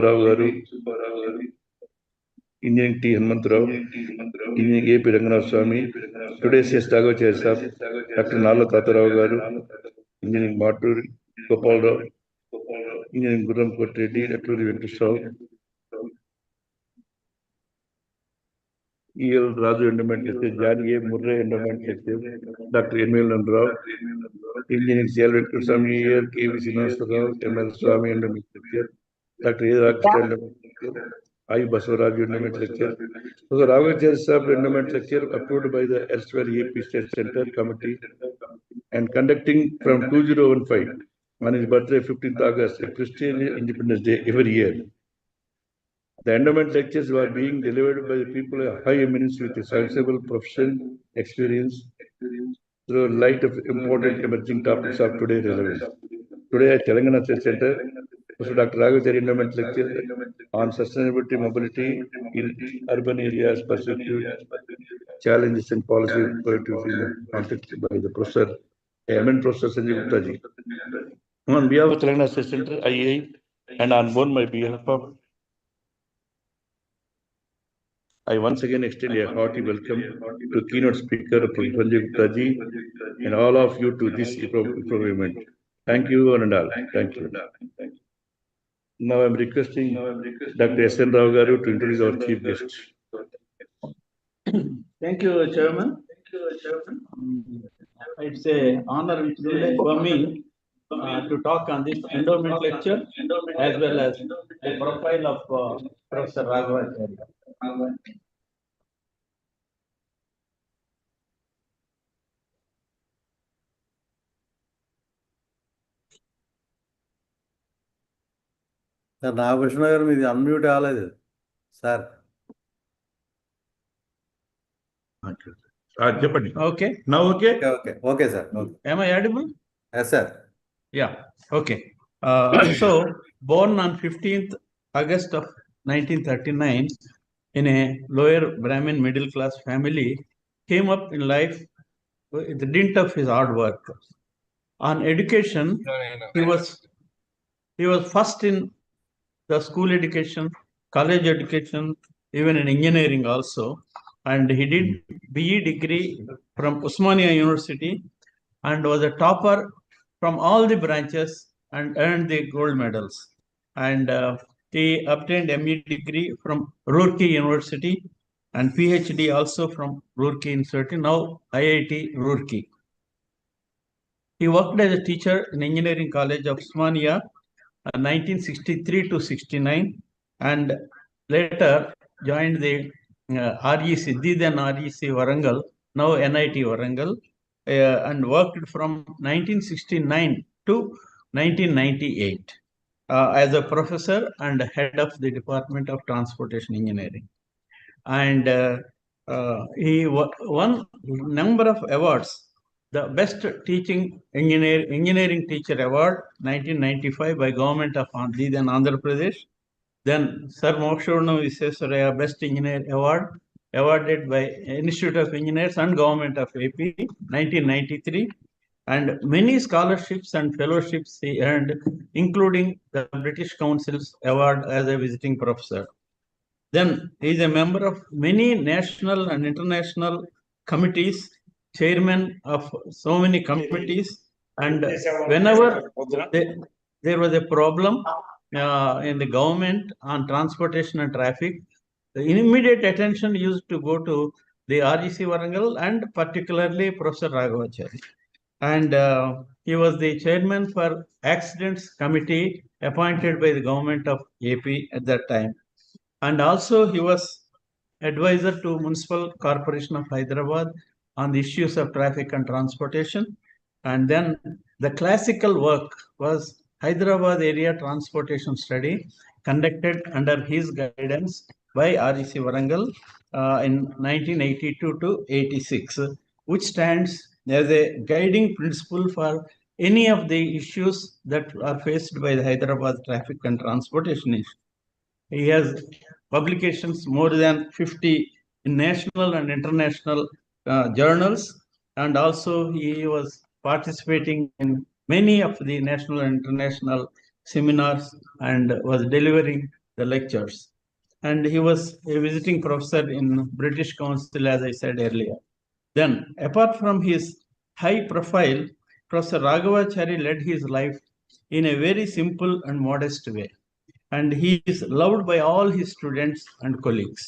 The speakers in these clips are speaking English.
Raghavachari, Engineering T. Hanmantrao, Engineering A. P. Ranganathan. Today's guest Raghavachari sir, Dr. Nalla Tatarao Garu, Engineering Matur, Gopal Rao, Engineering Gurram Kotreddy, Dr. Venkatrao, E.L. Raju Endowment Lecture, John A. Murray Endowment Lecture, Dr. N.L. Rao, Engineering C.L. Venkatraswamy, E.L. K.V. Srinivasa Rao, M.L. Swamy Endowment Lecture, Dr. A. Raghavachari Endowment Lecture, I. Basavaraju Endowment Lecture. So the Raghavachari Sahib Endowment Lecture approved by the erstwhile AP State Center Committee and conducting from 2015 on his birthday, 15th August, a prestigious Independence Day every year. The endowment lectures were being delivered by the people of high eminence with a sensible professional experience through light of important emerging topics of today's relevance. Today at Telangana State Center, Mr. Dr. Raghavachari Endowment Lecture on sustainability mobility in urban areas, pursuit, challenges and policy priorities in the context by the professor, eminent Professor Sanjay Gupta ji. On behalf of Telangana State Center, I and on both my behalf of I once again extend a hearty welcome to keynote speaker Professor Sanjay Gupta ji and all of you to this event. Thank you one and all. Thank you. Now I'm requesting Dr. S.N. Rao Garu to introduce our chief guest. Thank you, Chairman. It's an honor and privilege for me to talk on this endowment lecture as well as the profile of Professor Raghavachari. Sir Nagakrishna గారు మీది unmute అవ్వలేదు sir. చెప్పండి. Okay. Now okay? Okay, sir. Okay. Am I audible? Yes, sir. Yeah. Okay. So, born on 15th August of 1939 in a lower Brahmin middle class family, came up in life with the dint of his hard work. On education, he was first in the school education, college education, even in engineering also. And he did BE degree from Osmania University and was a topper from all the branches and earned the gold medals. And he obtained ME degree from Roorkee University and PhD also from Roorkee University, now IIT Roorkee. He worked as a teacher in Engineering College of Osmania 1963 to 69 and later joined the REC, then REC Warangal, now NIT Warangal, and worked from 1969 to 1998 as a professor and head of the Department of Transportation Engineering. And he won number of awards. The Best Teaching Engineering Teacher Award, 1995 by Government of then Andhra Pradesh. Then Sir Mokshavana Visvesvaraya Best Engineer Award, awarded by Institute of Engineers and Government of AP, 1993. And many scholarships and fellowships he earned, including the British Council's award as a visiting professor. Then he is a member of many national and international committees, chairman of so many committees, and whenever there was a problem in the government on transportation and traffic, the immediate attention used to go to the REC Warangal and particularly Professor Raghavachari. And he was the chairman for Accidents Committee appointed by the government of AP at that time. And also he was advisor to Municipal Corporation of Hyderabad on the issues of traffic and transportation. And then the classical work was Hyderabad Area Transportation Study conducted under his guidance by REC Warangal in 1982 to 86, which stands as a guiding principle for any of the issues that are faced by the Hyderabad traffic and transportation issue. He has publications more than 50 in national and international journals, and also he was participating in many of the national and international seminars and was delivering the lectures. And he was a visiting professor in British Council, as I said earlier. Then, apart from his high profile, Professor Raghavachari led his life in a very simple and modest way. And he is loved by all his students and colleagues.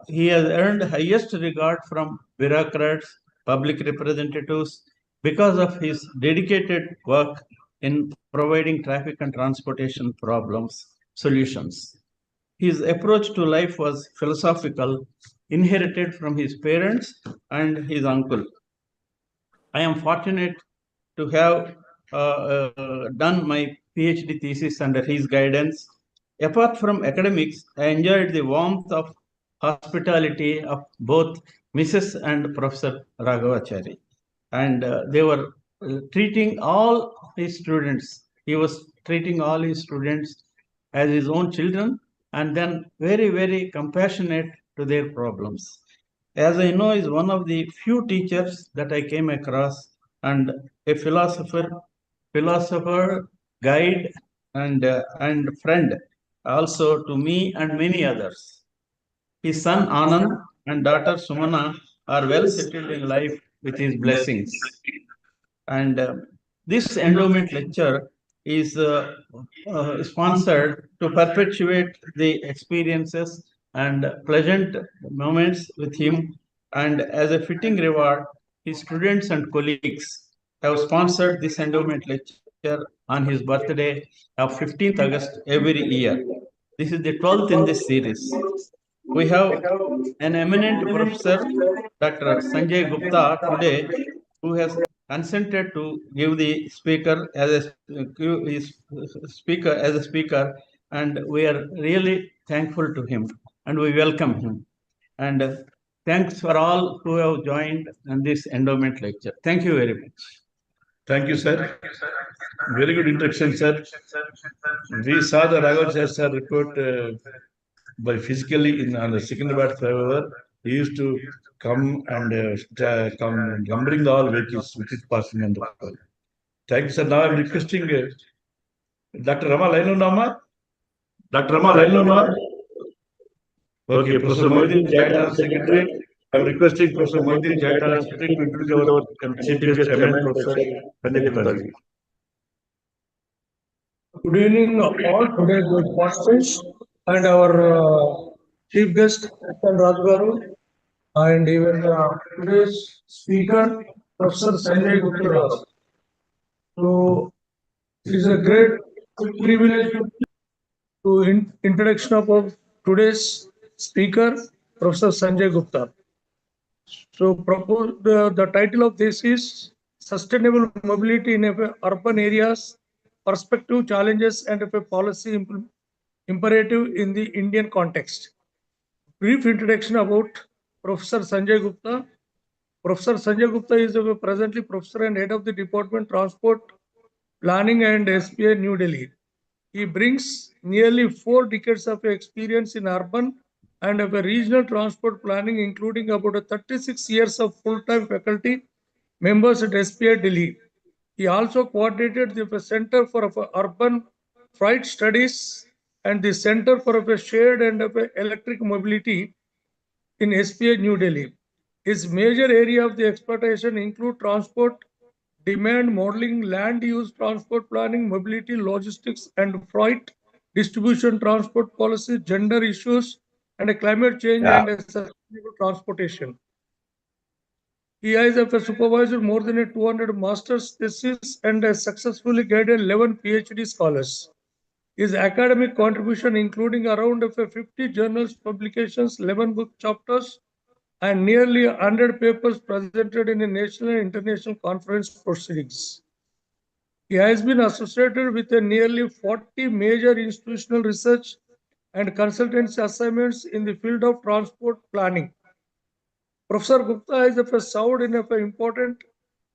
He has earned highest regard from bureaucrats, public representatives, because of his dedicated work in providing traffic and transportation problems solutions. His approach to life was philosophical, inherited from his parents and his uncle. I am fortunate to have done my PhD thesis under his guidance. Apart from academics, I enjoyed the warmth of hospitality of both Mrs. and Professor Raghavachari. And they were treating all his students. He was treating all his students as his own children, and then very, very compassionate to their problems. As I know, is one of the few teachers that I came across, and a philosopher, guide, and friend also to me and many others. His son Anand and daughter Sumana are well settled in life with his blessings. And this endowment lecture is sponsored to perpetuate the experiences and pleasant moments with him. And as a fitting reward, his students and colleagues have sponsored this endowment lecture on his birthday of 15th August every year. This is the 12th in this series. We have an eminent professor, Dr. Sanjay Gupta, today, who has consented to give the speaker as a speaker, and we are really thankful to him, and we welcome him. And thanks for all who have joined in this endowment lecture. Thank you very much. Thank you, sir. Very good introduction, sir. We saw the Raghavachari sir report by physically on the Secunderabad flyover. He used to come and come numbering all vehicles which is passing on the road. Thank you, sir. Now I'm requesting Dr. Rama Lainunama. Dr. Rama Lainunama. Okay, Professor Moidin Jaitan, Secretary. I'm requesting Professor Moidin Jaitan, Secretary, to introduce our chief guest, eminent Professor Sanjay Gupta. Good evening, all today's participants and our chief guest, Dr. Raghavachari, and even today's speaker, Professor Sanjay Gupta. So, it is a great privilege to introduction of our today's speaker, Professor Sanjay Gupta. So, the title of this is Sustainable Mobility in Urban Areas, Perspective, Challenges, and a Policy Imperative in the Indian Context. Brief introduction about Professor Sanjay Gupta. Professor Sanjay Gupta is presently Professor and Head of the Department Transport Planning and SPA New Delhi. He brings nearly 4 decades of experience in urban and of a regional transport planning, including about 36 years of full-time faculty members at SPA Delhi. He also coordinated the Center for Urban Freight Studies and the Center for Shared and Electric Mobility in SPA New Delhi. His major area of the exploitation include transport, demand modeling, land use, transport planning, mobility, logistics, and freight distribution, transport policy, gender issues, and climate change and sustainable transportation. He has supervised more than 200 master's theses and has successfully guided 11 PhD scholars. His academic contribution, including around 50 journals, publications, 11 book chapters, and nearly 100 papers presented in a national and international conference proceedings. He has been associated with nearly 40 major institutional research and consultancy assignments in the field of transport planning. Professor Gupta has served in important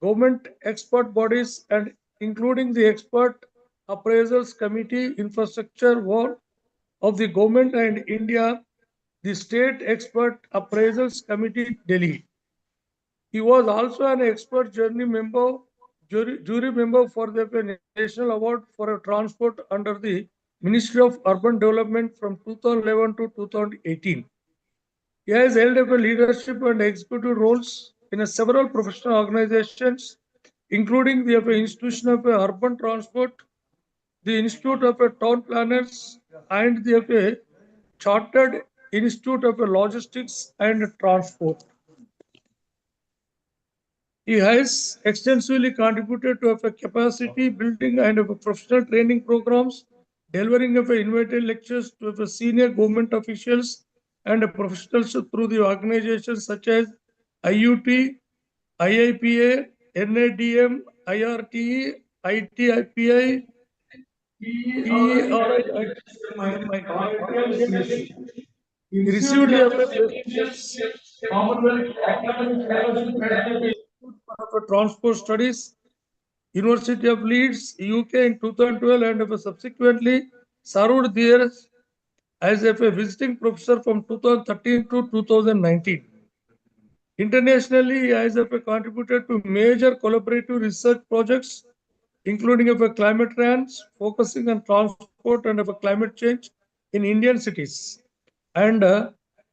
government expert bodies and including the Expert Appraisals Committee Infrastructure Work of the Government and India, the State Expert Appraisals Committee Delhi. He was also an expert jury member for the National Award for Transport under the Ministry of Urban Development from 2011 to 2018. He has held up a leadership and executive roles in several professional organizations, including the Institution of Urban Transport, the Institute of Town Planners, and the Chartered Institute of Logistics and Transport. He has extensively contributed to capacity building and professional training programs, delivering invited lectures to senior government officials and professionals through the organizations such as IUT, IIPA, NADM, IRTE, ITIPI, He received the prestigious Commonwealth Academic Fellowship at the Institute for Transport Studies, University of Leeds, UK in 2012, and subsequently served there as a visiting professor from 2013 to 2019. Internationally, he has contributed to major collaborative research projects, including climate trends, focusing on transport and climate change in Indian cities, and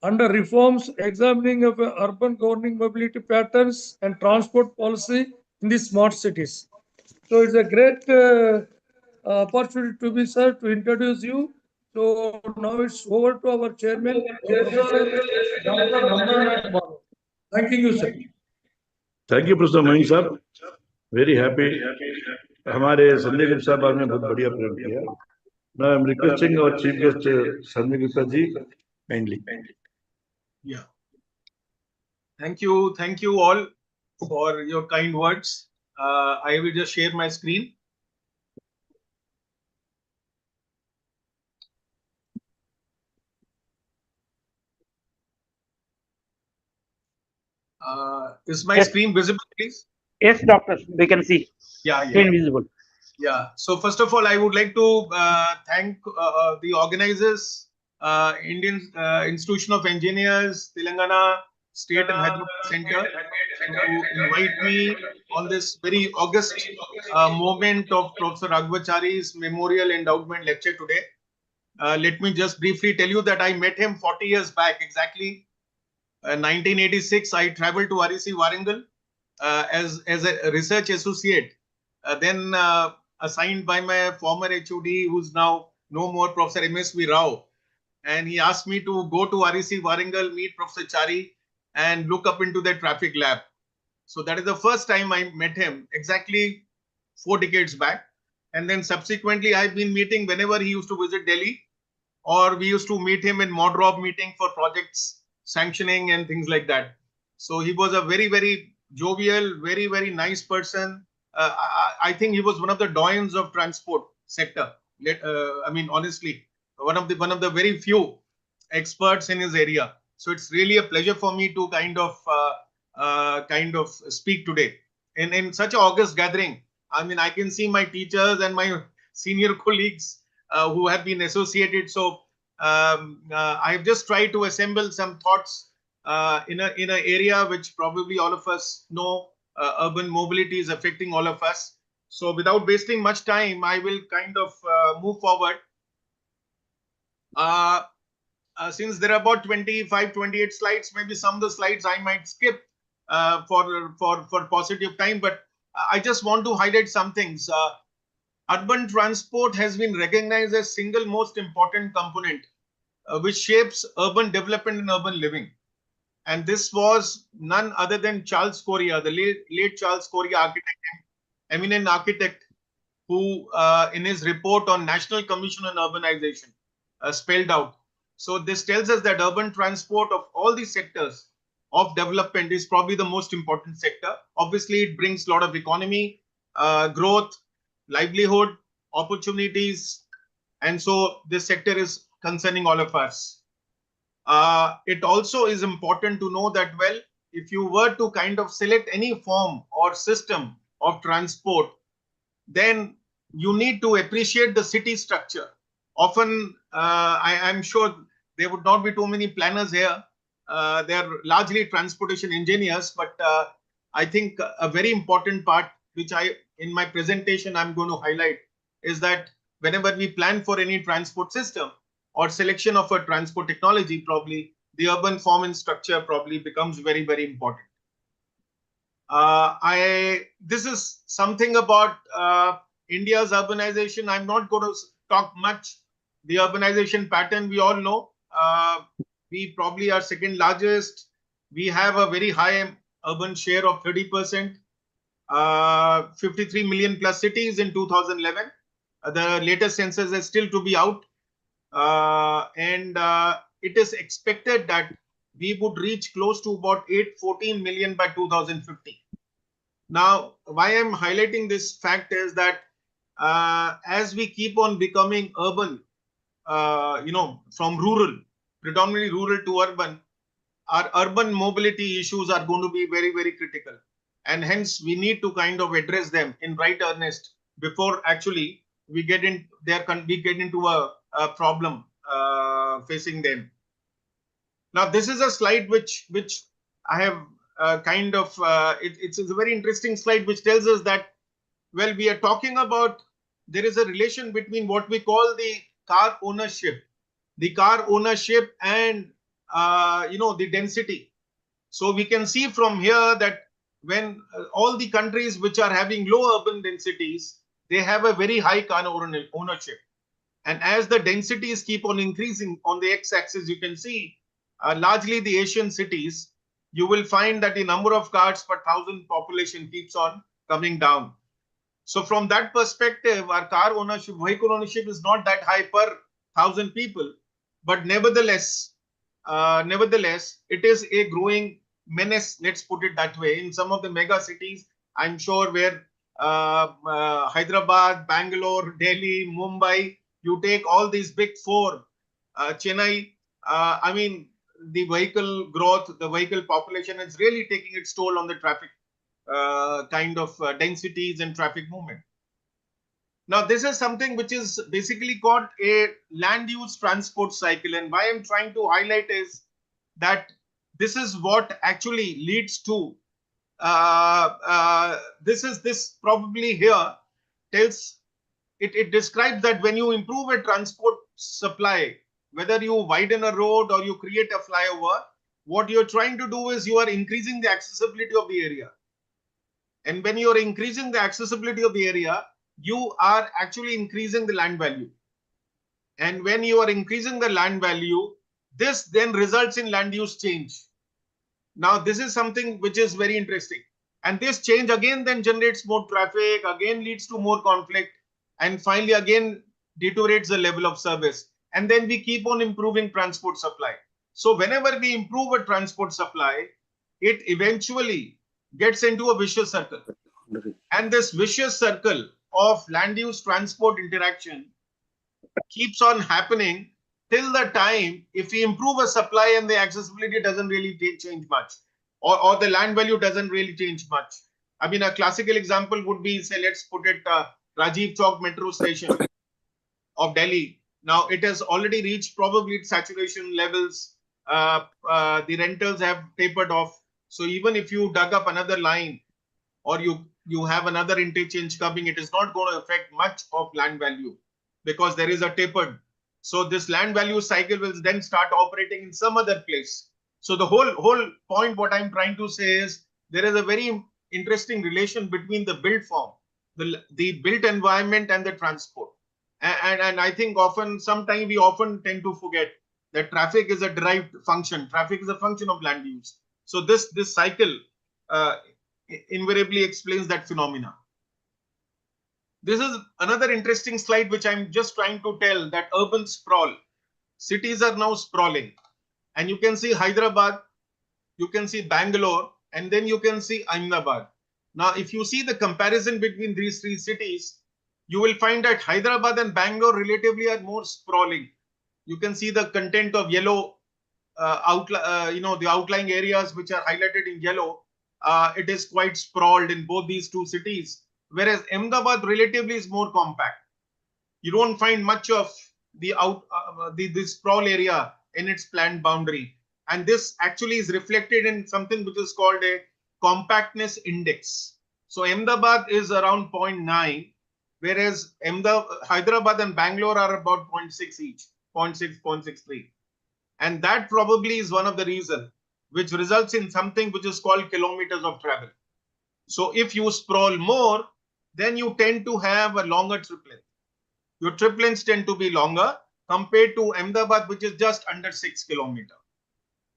under reforms examining urban governing mobility patterns and transport policy in the smart cities. So it's a great opportunity to be, sir, to introduce you. So now it's over to our chairman, Professor Dr. Ramnath Babu. Thank you, sir. Thank you professor Mani साहब, very happy. हमारे संजय गुप्ता साहब आपने बहुत बढ़िया present किया. Now I am requesting our chief guest Sanjay Gupta ji kindly. Yeah. Thank you all for your kind words. I will just share my screen. Is my screen visible, please? Yes, doctor, we can see. Yeah. Screen visible. Yeah. So first of all, I would like to thank the organizers, Indian Institution of Engineers, Telangana State and Hyderabad Center, to invite me on this very august moment of Professor Raghavachari's Memorial Endowment Lecture today. Let me just briefly tell you that I met him 40 years back, exactly 1986. I traveled to REC Warangal as a research associate, then assigned by my former HOD, who's now no more, Professor M.S.V. Rao. And he asked me to go to REC Warangal, meet Professor Chari, and look up into the traffic lab. So that is the first time I met him, exactly 4 decades back. And then subsequently, I've been meeting whenever he used to visit Delhi, or we used to meet him in Modrob meeting for projects, sanctioning and things like that. So he was a very, very jovial, very, very nice person. I think he was one of the doyens of transport sector. I mean, honestly, one of the very few experts in his area. So it's really a pleasure for me to kind of speak today in such an august gathering. I mean, I can see my teachers and my senior colleagues who have been associated. So I've just tried to assemble some thoughts in an area which probably all of us know. Urban mobility is affecting all of us. So without wasting much time, I will kind of move forward. Since there are about 25, 28 slides, maybe some of the slides I might skip for paucity of time, but I just want to highlight some things. Urban transport has been recognized as single most important component which shapes urban development and urban living. And this was none other than Charles Correa, the late Charles Correa, architect, eminent architect, who in his report on National Commission on Urbanization spelled out. So this tells us that urban transport of all these sectors of development is probably the most important sector. Obviously, it brings a lot of economy, growth, livelihood, opportunities. And so this sector is concerning all of us. It also is important to know that, well, if you were to kind of select any form or system of transport, then you need to appreciate the city structure. Often, I'm sure there would not be too many planners here. They're largely transportation engineers, but I think a very important part, which in my presentation, I'm going to highlight, is that whenever we plan for any transport system or selection of a transport technology, probably the urban form and structure probably becomes very, very important. This is something about India's urbanization. I'm not going to talk much. The urbanization pattern we all know. We probably are second largest. We have a very high urban share of 30%. 53 million plus cities in 2011. The latest census is still to be out. And it is expected that we would reach close to about 814 million by 2050. Now, why I'm highlighting this fact is that as we keep on becoming urban, from rural, predominantly rural to urban, our urban mobility issues are going to be very, very critical. And hence, we need to kind of address them in right earnest before actually we get into a problem facing them. Now, this is a slide which I have it's a very interesting slide which tells us that, well, we are talking about there is a relation between what we call the car ownership and the density. So we can see from here that when all the countries which are having low urban densities, they have a very high car ownership. And as the densities keep on increasing on the x-axis, you can see largely the Asian cities, you will find that the number of cars per 1,000 population keeps on coming down. So from that perspective, our car ownership, vehicle ownership is not that high per 1,000 people, but nevertheless, it is a growing menace, let's put it that way. In some of the mega cities, I'm sure where Hyderabad, Bangalore, Delhi, Mumbai, you take all these big four, Chennai, the vehicle growth, the vehicle population is really taking its toll on the traffic densities and traffic movement. Now, this is something which is basically called a land use transport cycle. And why I'm trying to highlight is that this is what actually leads to this probably here tells it describes that when you improve a transport supply, whether you widen a road or you create a flyover, what you're trying to do is you are increasing the accessibility of the area. And when you're increasing the accessibility of the area, you are actually increasing the land value. And when you are increasing the land value, this then results in land use change. Now, this is something which is very interesting. And this change again then generates more traffic, again leads to more conflict, and finally again deteriorates the level of service. And then we keep on improving transport supply. So whenever we improve a transport supply, it eventually gets into a vicious circle. And this vicious circle of land use transport interaction keeps on happening till the time if we improve a supply and the accessibility doesn't really change much, or the land value doesn't really change much. I mean, a classical example would be, say, let's put it Rajiv Chowk metro station of Delhi. Now, it has already reached probably its saturation levels. The rentals have tapered off. So even if you dug up another line or you have another interchange coming, it is not going to affect much of land value because there is a tapered. So this land value cycle will then start operating in some other place. So the whole point, what I'm trying to say is there is a very interesting relation between the built form, the built environment and the transport. And I think sometimes we often tend to forget that traffic is a derived function. Traffic is a function of land use. So this cycle invariably explains that phenomena. This is another interesting slide which I'm just trying to tell that urban sprawl. Cities are now sprawling. And you can see Hyderabad, you can see Bangalore, and then you can see Ahmedabad. Now, if you see the comparison between these three cities, you will find that Hyderabad and Bangalore relatively are more sprawling. You can see the content of yellow, the outlying areas which are highlighted in yellow. It is quite sprawled in both these two cities, whereas Ahmedabad relatively is more compact. You don't find much of the sprawl area in its planned boundary. And this actually is reflected in something which is called a compactness index. So Ahmedabad is around 0.9 whereas Hyderabad and Bangalore are about 0.6 each, 0.6, 0.63. And that probably is one of the reasons which results in something which is called kilometers of travel. So if you sprawl more, then you tend to have a longer trip length. Your trip lengths tend to be longer compared to Ahmedabad, which is just under 6 kilometers.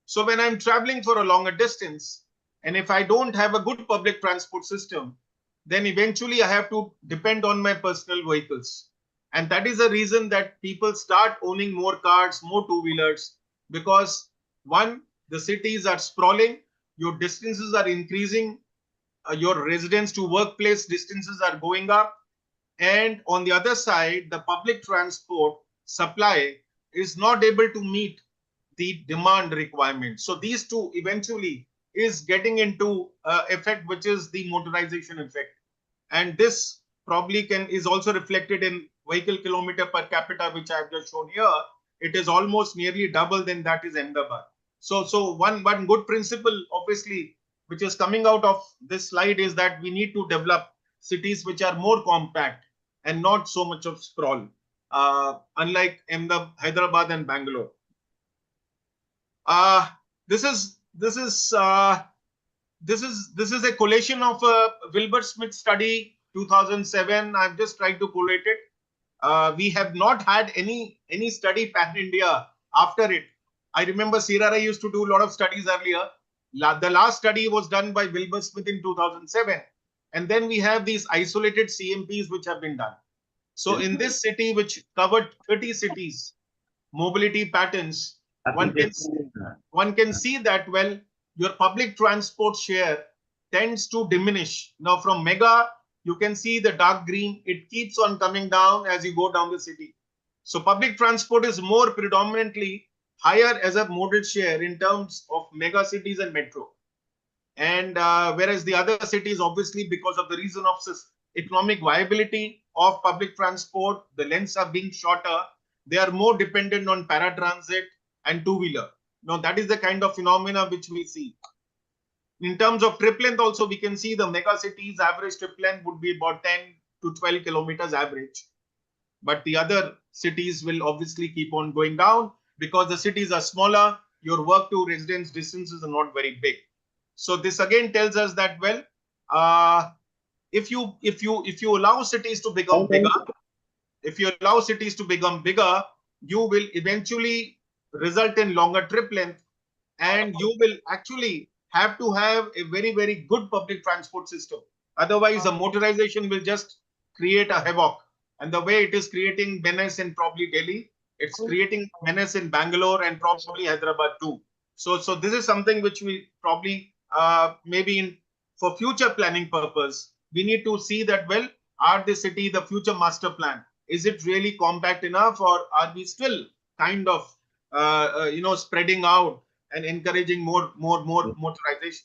So when I'm traveling for a longer distance, and if I don't have a good public transport system, then eventually I have to depend on my personal vehicles. And that is the reason that people start owning more cars, more two-wheelers, because one, the cities are sprawling, your distances are increasing, your residence to workplace distances are going up. And on the other side, the public transport supply is not able to meet the demand requirement. So these two eventually is getting into effect, which is the motorization effect. And this probably is also reflected in vehicle kilometer per capita, which I have just shown here. It is almost nearly double than that is Ahmedabad. So one good principle, obviously, which is coming out of this slide is that we need to develop cities which are more compact and not so much of sprawl, unlike Hyderabad and Bangalore. This is a collation of a Wilbur Smith study 2007. I've just tried to collate it. We have not had any study pan India after it. I remember CRRI used to do a lot of studies earlier. The last study was done by Wilbur Smith in 2007. And then we have these isolated CMPs which have been done. So in this city, which covered 30 cities, mobility patterns, one can see that, well, your public transport share tends to diminish. Now from mega, you can see the dark green, it keeps on coming down as you go down the city. So public transport is more predominantly higher as a modal share in terms of mega cities and metro. And whereas the other cities, obviously, because of the reason of economic viability of public transport, the lengths are being shorter, they are more dependent on paratransit and two-wheeler. Now, that is the kind of phenomena which we see. In terms of trip length also, we can see the mega cities average trip length would be about 10 to 12 kilometers average. But the other cities will obviously keep on going down because the cities are smaller, your work to residence distances are not very big. So this again tells us that, well, if you allow cities to become bigger, you will eventually result in longer trip length, and you will actually have to have a very, very good public transport system. Otherwise, the motorization will just create a havoc. And the way it is creating menace in probably Delhi, it's creating menace in Bangalore and probably Hyderabad too. So this is something which we probably maybe for future planning purpose, we need to see that, well, are the city, the future master plan, is it really compact enough, or are we still kind of spreading out and encouraging more motorization?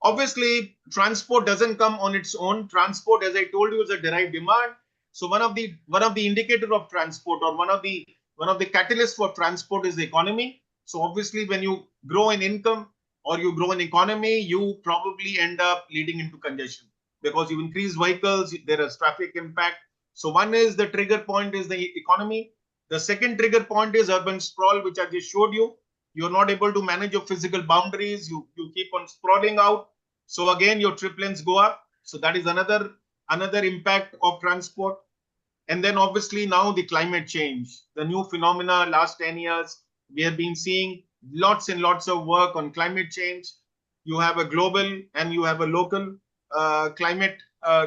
Obviously, transport doesn't come on its own. Transport, as I told you, is a derived demand. So one of the indicator of transport, or one of the catalysts for transport, is the economy. So obviously, when you grow in income or you grow in economy, you probably end up leading into congestion because you increase vehicles, there is traffic impact. So one is the trigger point is the economy. The second trigger point is urban sprawl, which I just showed you. You're not able to manage your physical boundaries. You keep on sprawling out. So again, your trip lengths go up. So that is another impact of transport. And then obviously now the climate change, the new phenomena last 10 years, we have been seeing lots and lots of work on climate change. You have a global and you have a local climate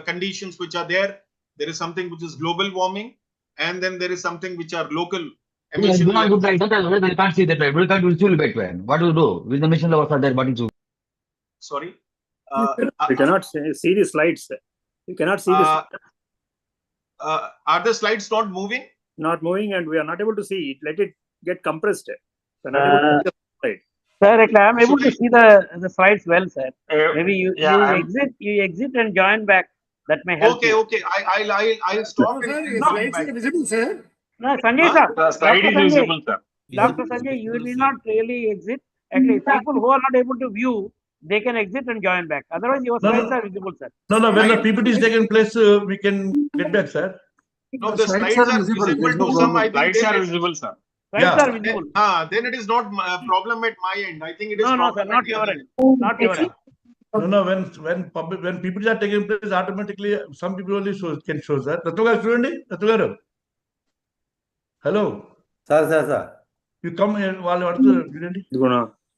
conditions which are there. There is something which is global warming, and then there is something which are local emission. We can't see that. We can't visual between. What do you do with the mission levels are there? What is you? Sorry. We cannot see the slides. You cannot see this. Are the slides not moving? Not moving, and we are not able to see it. Let it get compressed. We are not able to see the slide. Sir, I am able to see the slides well, sir. Maybe you exit and join back. That may help. Okay. I'll stop. Slides are visible, sir. No, Sanjay sir. The slide is visible, sir. Dr. Sanjay, you need not really exit. Actually, people who are not able to view, they can exit and join back. Otherwise, your No, slides no. are visible, sir. No, when the PPT is taken place, we can get back, sir. No, the slides are visible to some. I think Slides are then visible, sir. Slides Yeah. are visible. then it is not a problem at my end. I think it is No, problem sir, not at the your other end. end. Not your end. No, when PPTs are taking place, automatically some people only can show that. Ratu garu. Hello. Sir You come here, వాళ్ళు అడుగుతారు చూడండి.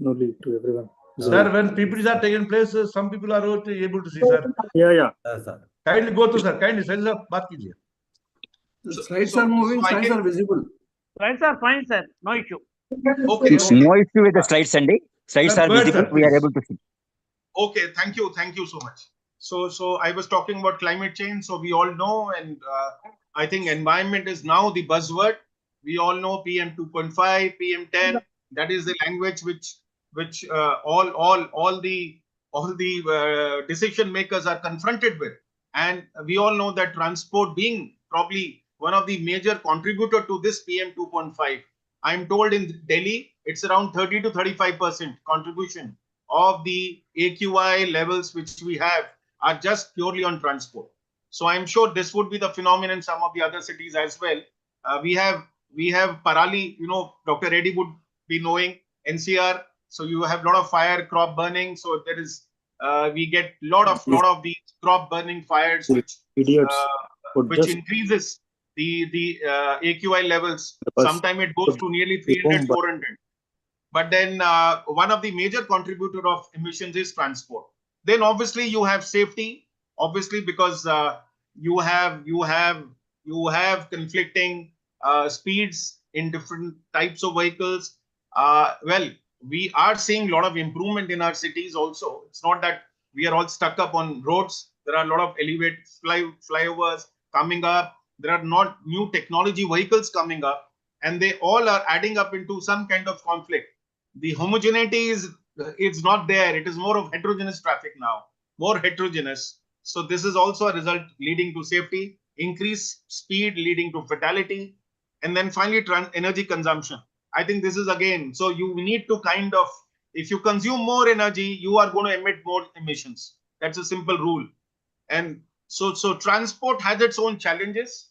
No lead to everyone. Sir, when PPTs are taking place, some people are able to see, sir. Yeah. Sir Kindly go through, sir. Kindly send up, baat kijiye. So- Slides so- are moving, so I slides can- are visible. Slides are fine, sir. No issue. Okay. It's no issue with the slides, Sunday. Slides Sir, are go ahead, visible. sir, We are please. able to see. Okay, thank you so much. So I was talking about climate change. So we all know, and I think environment is now the buzzword. We all know PM 2.5, PM 10. That is the language which all the decision makers are confronted with. And we all know that transport being probably one of the major contributor to this PM 2.5. I'm told in Delhi it's around 30 to 35% contribution of the AQI levels which we have are just purely on transport. So I'm sure this would be the phenomenon in some of the other cities as well. We have Parali, Dr. Reddy would be knowing NCR. So you have a lot of fire crop burning. So there is we get lot of these crop burning fires Idiots. which increases the AQI levels. Sometimes it goes to nearly 300, 400. But then one of the major contributor of emissions is transport. Then obviously you have safety, obviously because you have conflicting speeds in different types of vehicles. Well, we are seeing a lot of improvement in our cities also. It's not that we are all stuck up on roads. There are a lot of elevated flyovers coming up. There are not new technology vehicles coming up, and they all are adding up into some kind of conflict. The homogeneity is not there. It is more of heterogeneous traffic now, more heterogeneous. So this is also a result leading to safety, increased speed leading to fatality, and then finally energy consumption. I think this is again, so you need to kind of, if you consume more energy, you are going to emit more emissions. That's a simple rule. And so transport has its own challenges.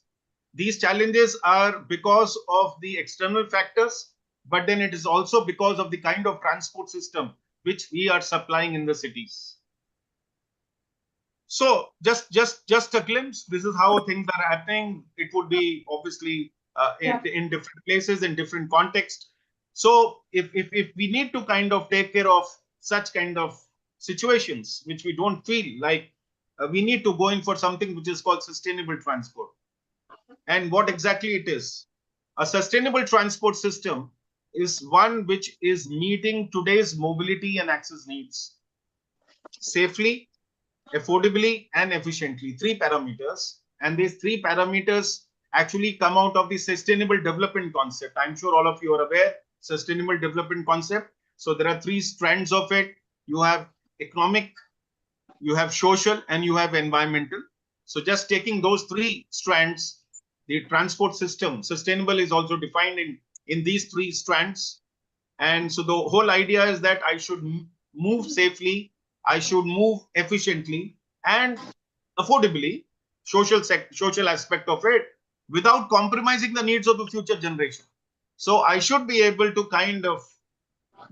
These challenges are because of the external factors, but then it is also because of the kind of transport system which we are supplying in the cities. So just a glimpse. This is how things are happening. It would be obviously in different places, in different contexts. So if we need to kind of take care of such kind of situations, which we don't feel like, we need to go in for something which is called sustainable transport. And what exactly it is? A sustainable transport system is one which is meeting today's mobility and access needs safely, affordably, and efficiently. 3 parameters. And these 3 parameters actually come out of the sustainable development concept. I'm sure all of you are aware, sustainable development concept. So there are 3 strands of it. You have economic, you have social, and you have environmental. So just taking those 3 strands, the transport system, sustainable is also defined in these 3 strands. And so the whole idea is that I should move safely, I should move efficiently and affordably, social aspect of it, without compromising the needs of the future generation. So I should be able to kind of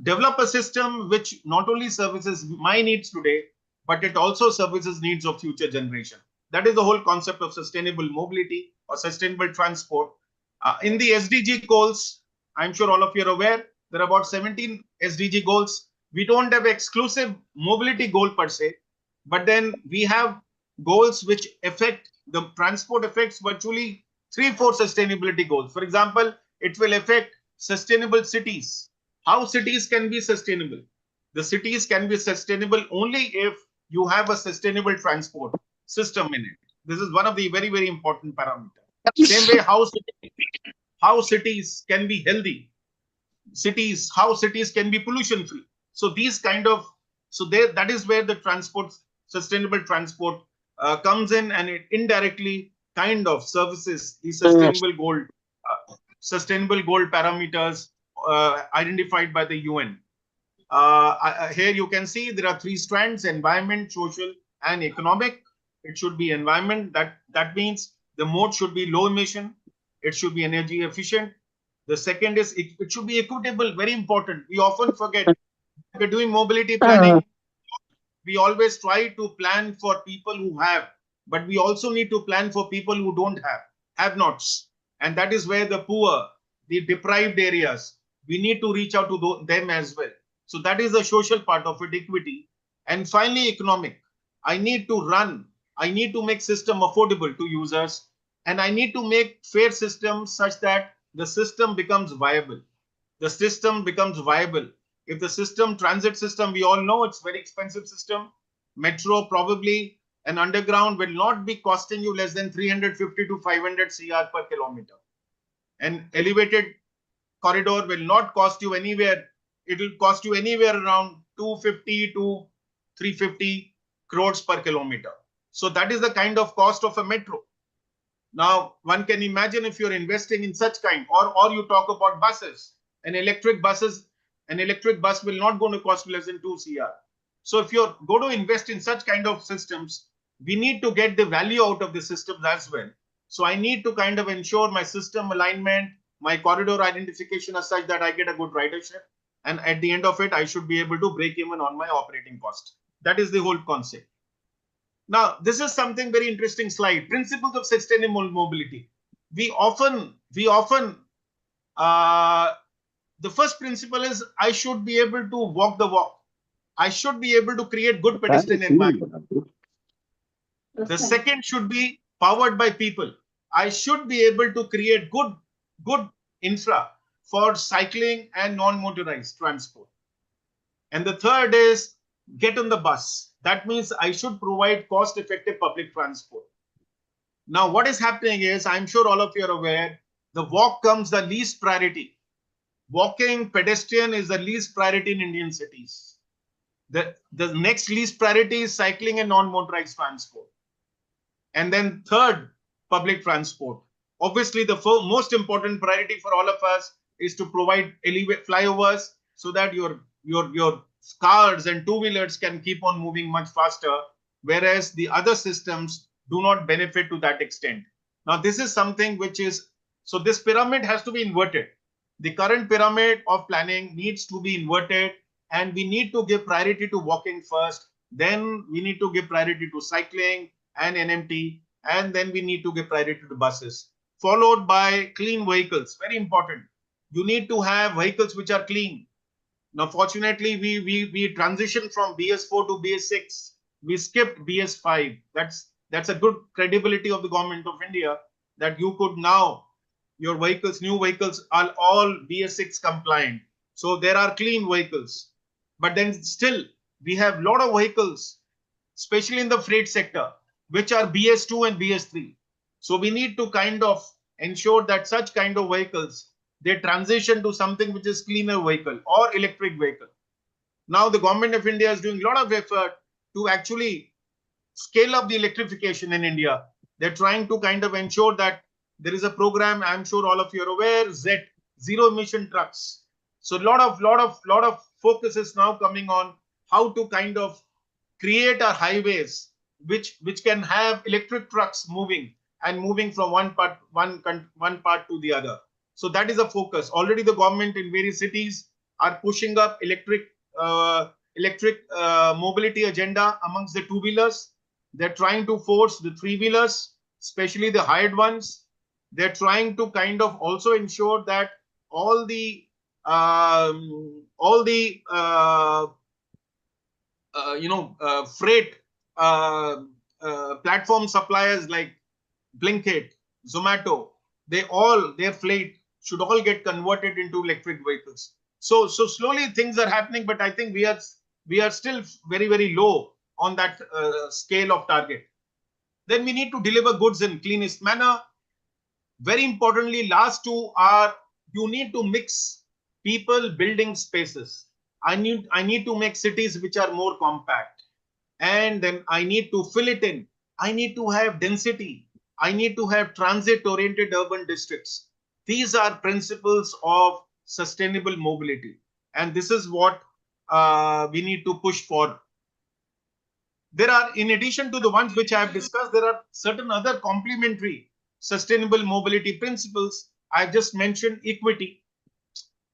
develop a system which not only services my needs today, but it also services needs of future generation. That is the whole concept of sustainable mobility or sustainable transport. In the SDG goals, I'm sure all of you are aware, there are about 17 SDG goals. We don't have exclusive mobility goal per se, but then we have goals which affect the transport affects virtually 3-4 sustainability goals. For example, it will affect sustainable cities. How cities can be sustainable? The cities can be sustainable only if you have a sustainable transport system in it. This is one of the very, very important parameters. Same way, how cities can be healthy. How cities can be pollution free. So these kind of, that is where the transport, sustainable transport comes in, and it indirectly kind of services the sustainable goal parameters identified by the UN. Here you can see there are three strands: environment, social, and economic. It should be environment. That means the mode should be low emission. It should be energy efficient. The second is it should be equitable. Very important. We often forget. We're doing mobility planning. We always try to plan for people who have, but we also need to plan for people who don't have nots. And that is where the poor, the deprived areas, we need to reach out to them as well. So that is the social part of it, equity. And finally, economic. I need to make system affordable to users, and I need to make fair systems such that the system becomes viable. The system becomes viable. If the system, transit system, we all know it's very expensive system. Metro probably, an underground will not be costing you less than 350 to 500 CR per kilometer. An elevated corridor will not cost you anywhere. It will cost you anywhere around 250 to 350 crores per kilometer. So that is the kind of cost of a metro. Now, one can imagine if you're investing in such kind, or you talk about buses. An electric bus will not going to cost less than 2 CR. So if you're going to invest in such kind of systems, we need to get the value out of the systems as well. So I need to kind of ensure my system alignment, my corridor identification as such that I get a good ridership. And at the end of it, I should be able to break even on my operating cost. That is the whole concept. Now, this is something very interesting slide. Principles of sustainable mobility. The first principle is I should be able to walk the walk. I should be able to create good pedestrian environment. The second should be powered by people. I should be able to create good infra for cycling and non-motorized transport. And the third is get on the bus. That means I should provide cost-effective public transport. Now, what is happening is, I'm sure all of you are aware, the walk comes the least priority. Walking, pedestrian is the least priority in Indian cities. The next least priority is cycling and non-motorized transport. And then third, public transport. Obviously, the most important priority for all of us is to provide flyovers so that your cars and two-wheelers can keep on moving much faster, whereas the other systems do not benefit to that extent. Now, this is something which is, so this pyramid has to be inverted. The current pyramid of planning needs to be inverted, and we need to give priority to walking first. Then we need to give priority to cycling and NMT, and then we need to give priority to buses, followed by clean vehicles. Very important. You need to have vehicles which are clean. Now, fortunately, we transitioned from BS4 to BS6. We skipped BS5. That's a good credibility of the government of India that you could now, your vehicles, new vehicles are all BS6 compliant. So there are clean vehicles. But then still, we have a lot of vehicles, especially in the freight sector, which are BS2 and BS3. So we need to kind of ensure that such kind of vehicles, they transition to something which is cleaner vehicle or electric vehicle. Now the government of India is doing a lot of effort to actually scale up the electrification in India. They're trying to kind of ensure that there is a program, I'm sure all of you are aware, zero emission trucks. So a lot of focus is now coming on how to kind of create our highways which can have electric trucks moving from one part to the other. So that is a focus. Already the government in various cities are pushing up electric mobility agenda amongst the two-wheelers. They're trying to force the three-wheelers, especially the hired ones. They're trying to kind of also ensure that all the freight platform suppliers like Blinkit, Zomato, their fleet should all get converted into electric vehicles. So slowly things are happening, but I think we are still very, very low on that scale of target. Then we need to deliver goods in cleanest manner. Very importantly, last two are you need to mix people, building spaces. I need to make cities which are more compact, and then I need to fill it in. I need to have density. I need to have transit-oriented urban districts. These are principles of sustainable mobility, and this is what we need to push for. There are, in addition to the ones which I have discussed, there are certain other complementary sustainable mobility principles. I've just mentioned equity.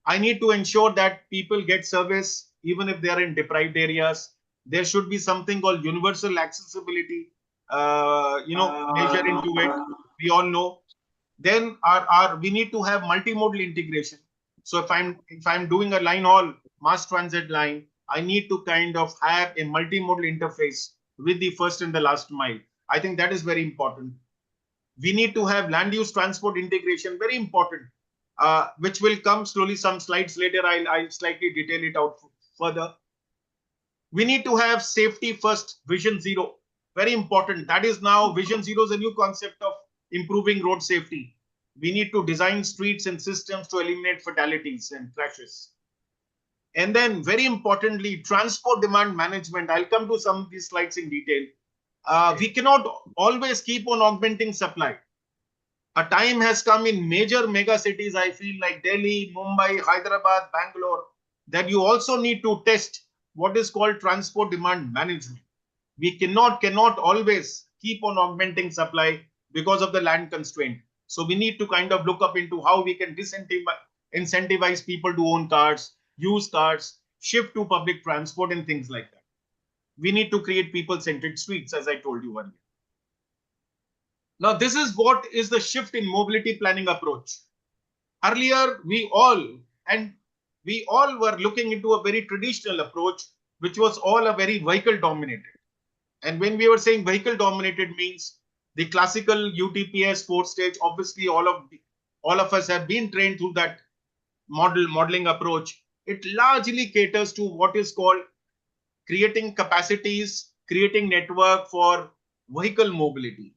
I need to ensure that people get service even if they are in deprived areas. There should be something called universal accessibility, measure into it. We all know. Then we need to have multimodal integration. So if I'm doing a line haul mass transit line, I need to kind of have a multimodal interface with the first and the last mile. I think that is very important. We need to have land use transport integration, very important, which will come slowly. Some slides later, I'll slightly detail it out further. We need to have safety first, vision zero, very important. That is now vision zero is a new concept of improving road safety. We need to design streets and systems to eliminate fatalities and crashes. And then very importantly, transport demand management. I'll come to some of these slides in detail. We cannot always keep on augmenting supply. A time has come in major mega cities, I feel, like Delhi, Mumbai, Hyderabad, Bangalore, that you also need to test what is called transport demand management. We cannot always keep on augmenting supply because of the land constraint. So we need to kind of look up into how we can incentivize people to own cars, use cars, shift to public transport and things like that. We need to create people-centered streets, as I told you earlier. Now, this is what is the shift in mobility planning approach. Earlier, we all were looking into a very traditional approach, which was all a very vehicle dominated. And when we were saying vehicle dominated means the classical UTPS 4-stage, obviously all of us have been trained through that modeling approach. It largely caters to what is called creating capacities, creating network for vehicle mobility.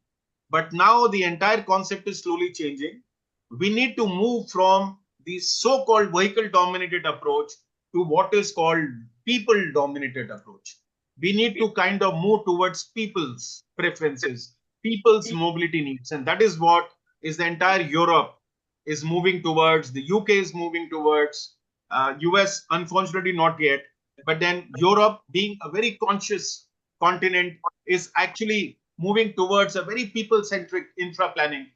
But now the entire concept is slowly changing. We need to move from the so-called vehicle dominated approach to what is called people dominated approach. We need to kind of move towards people's preferences, people's mobility needs. And that is what is the entire Europe is moving towards. The UK is moving towards. US, unfortunately, not yet. But then Europe, being a very conscious continent, is actually moving towards a very people-centric infra planning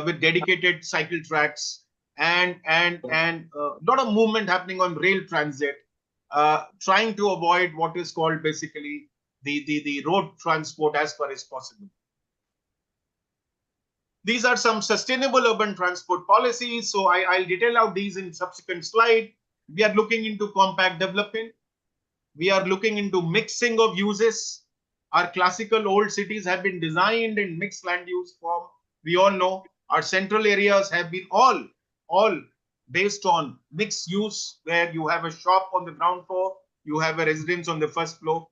with dedicated cycle tracks and lot of movement happening on rail transit, trying to avoid what is called basically the road transport as far as possible. These are some sustainable urban transport policies. So I'll detail out these in subsequent slide. We are looking into compact development. We are looking into mixing of uses. Our classical old cities have been designed in mixed land use form. We all know our central areas have been all based on mixed use, where you have a shop on the ground floor, you have a residence on the first floor,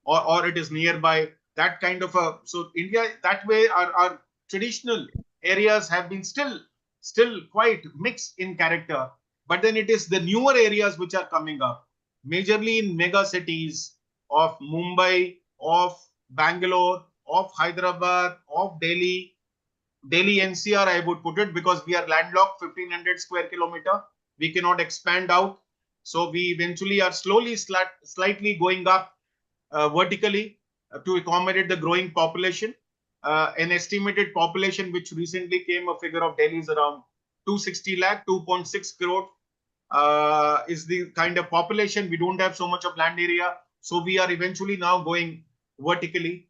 or it is nearby. That kind of a, so India, that way our traditional areas have been still quite mixed in character. But then it is the newer areas which are coming up, majorly in mega cities of Mumbai, of Bangalore, of Hyderabad, of Delhi NCR, I would put it, because we are landlocked, 1500 square kilometer. We cannot expand out. So we eventually are slowly, slightly going up vertically to accommodate the growing population. An estimated population which recently came, a figure of Delhi is around 260 lakh, 2.6 crore is the kind of population. We don't have so much of land area. So we are eventually now going vertically.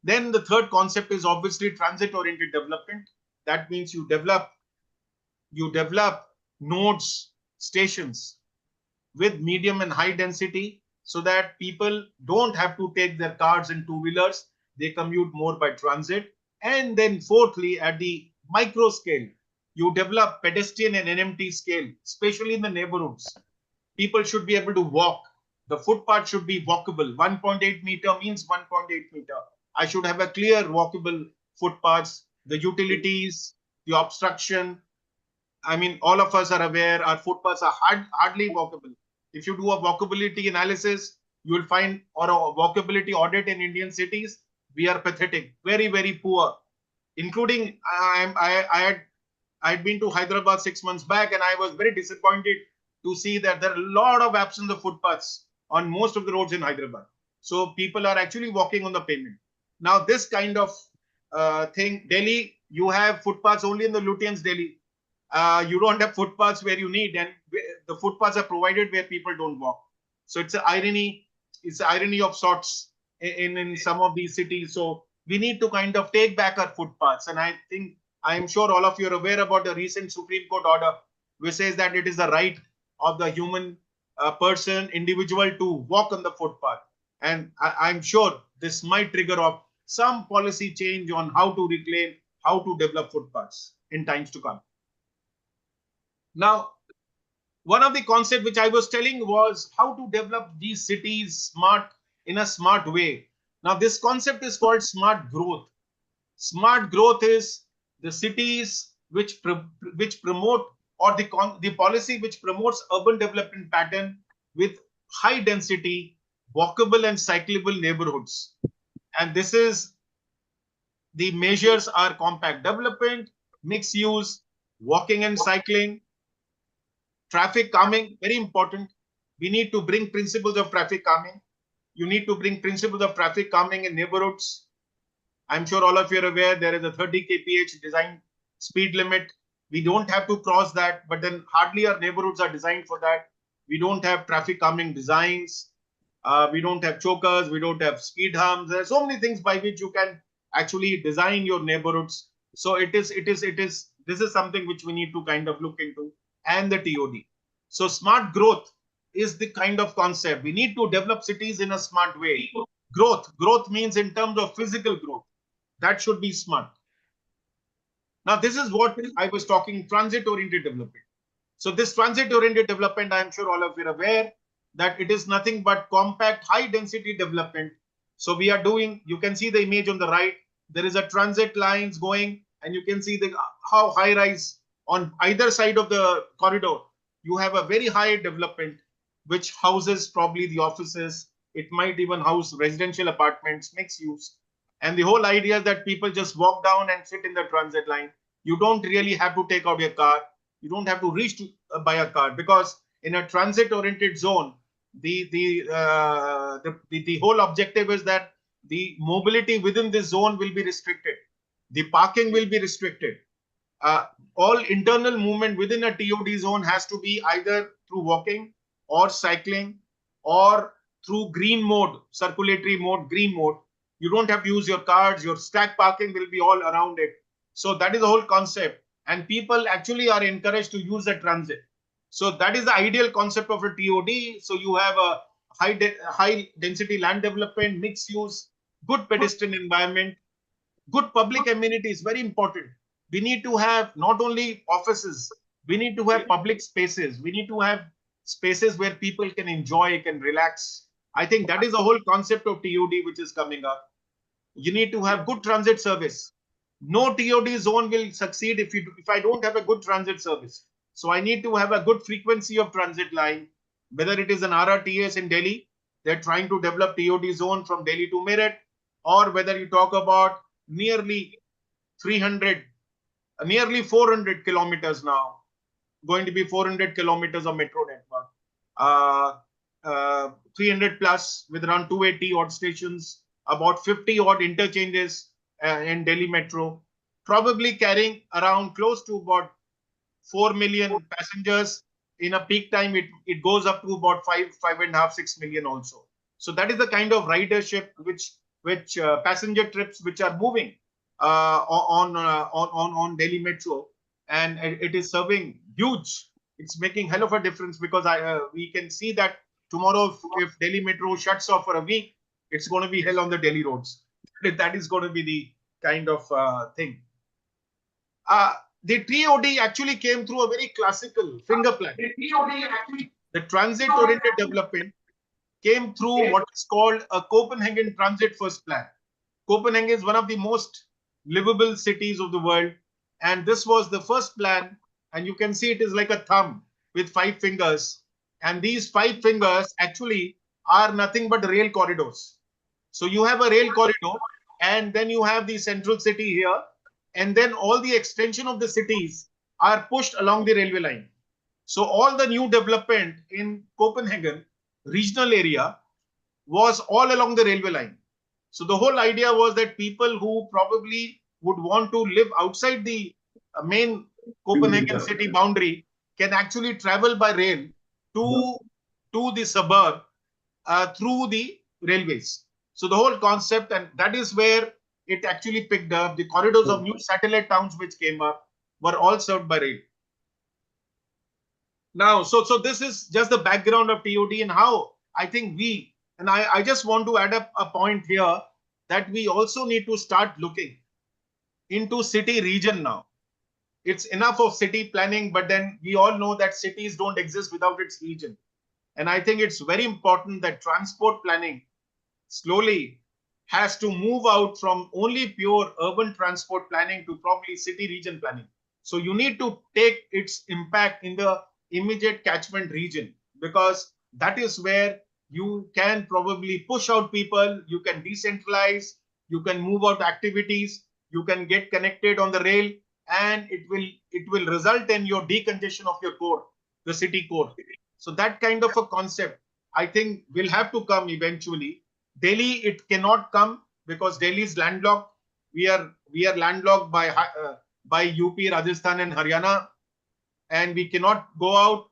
Then the third concept is obviously transit-oriented development. That means you develop nodes, stations with medium and high density, so that people don't have to take their cars and two-wheelers. They commute more by transit. And then fourthly, at the micro scale, you develop pedestrian and NMT scale, especially in the neighborhoods. People should be able to walk. The footpath should be walkable. 1.8 meter means 1.8 meter. I should have a clear walkable footpaths. The utilities, the obstruction. I mean, all of us are aware our footpaths are hardly walkable. If you do a walkability analysis, you will find, or a walkability audit in Indian cities, we are pathetic, very, very poor. Including, I had been to Hyderabad 6 months back, and I was very disappointed to see that there are a lot of absence of footpaths on most of the roads in Hyderabad. So people are actually walking on the pavement. Now, this kind of thing, Delhi, you have footpaths only in the Lutyens, Delhi. You don't have footpaths where you need, and the footpaths are provided where people don't walk. So it's an irony. It's an irony of sorts in some of these cities. So we need to kind of take back our footpaths. And I am sure all of you are aware about the recent Supreme Court order, which says that it is the right of the human person, individual, to walk on the footpath. And I'm sure this might trigger off some policy change on how to reclaim, how to develop footpaths in times to come. Now, one of the concepts which I was telling was how to develop these cities in a smart way. Now, this concept is called smart growth. Smart growth is the cities which promote, or the policy which promotes urban development pattern with high density, walkable and cyclable neighborhoods. And this is, the measures are compact development, mixed use, walking and cycling, traffic calming, very important. We need to bring principles of traffic calming. You need to bring principles of traffic calming in neighborhoods. I'm sure all of you are aware there is a 30 kph design speed limit. We don't have to cross that, but then hardly our neighborhoods are designed for that. We don't have traffic calming designs. We don't have chokers. We don't have speed humps. There are so many things by which you can actually design your neighborhoods. So this is something which we need to kind of look into, and the TOD. So smart growth is the kind of concept. We need to develop cities in a smart way. Growth means in terms of physical growth. That should be smart. Now, this is what I was talking, transit-oriented development. So this transit-oriented development, I'm sure all of you are aware that it is nothing but compact, high-density development. So we are doing, you can see the image on the right. There is a transit lines going, and you can see how high-rise on either side of the corridor. You have a very high development, which houses probably the offices. It might even house residential apartments, mixed use. And the whole idea is that people just walk down and sit in the transit line. You don't really have to take out your car. You don't have to reach to buy a car, because in a transit-oriented zone, the whole objective is that the mobility within this zone will be restricted. The parking will be restricted. All internal movement within a TOD zone has to be either through walking or cycling or through green mode, circulatory mode, green mode. You don't have to use your cars. Your stack parking will be all around it. So that is the whole concept. And people actually are encouraged to use the transit. So that is the ideal concept of a TOD. So you have a high density land development, mixed use, good pedestrian environment, good public amenities, very important. We need to have not only offices, we need to have public spaces. We need to have spaces where people can enjoy, can relax. I think that is the whole concept of TOD which is coming up. You need to have good transit service. No TOD zone will succeed if I don't have a good transit service. So I need to have a good frequency of transit line, whether it is an RRTS in Delhi, they're trying to develop TOD zone from Delhi to Meerut, or whether you talk about nearly 400 kilometers now, going to be 400 kilometers of metro network, 300 plus with around 280 odd stations, about 50 odd interchanges in Delhi Metro, probably carrying around close to about 4 million passengers. In a peak time, it goes up to about 5.5, 6 million also. So that is the kind of ridership which passenger trips which are moving on Delhi Metro, and it is serving huge. It's making hell of a difference, because we can see that tomorrow if Delhi Metro shuts off for a week, it's going to be hell on the Delhi roads. That is going to be the kind of thing. The TOD actually came through a very classical finger plan. The transit-oriented development came through what is called a Copenhagen Transit First Plan. Copenhagen is one of the most livable cities of the world, and this was the first plan. And you can see it is like a thumb with 5 fingers, and these 5 fingers actually are nothing but rail corridors. So you have a rail corridor, and then you have the central city here, and then all the extension of the cities are pushed along the railway line. So all the new development in Copenhagen regional area was all along the railway line. So the whole idea was that people who probably would want to live outside the main Copenhagen city boundary can actually travel by rail to the suburb through the railways. So the whole concept, and that is where it actually picked up. The corridors of new satellite towns which came up were all served by rail. Now, so this is just the background of TOD and how I think we, and I just want to add up a point here that we also need to start looking into city region now. It's enough of city planning, but then we all know that cities don't exist without its region. And I think it's very important that transport planning slowly has to move out from only pure urban transport planning to probably city region planning. So you need to take its impact in the immediate catchment region, because that is where you can probably push out people, you can decentralize, you can move out activities, you can get connected on the rail, and it will result in your decongestion of your core, the city core. So that kind of a concept, I think, will have to come eventually. Delhi, it cannot come because Delhi is landlocked. We are landlocked by UP, Rajasthan, and Haryana, and we cannot go out.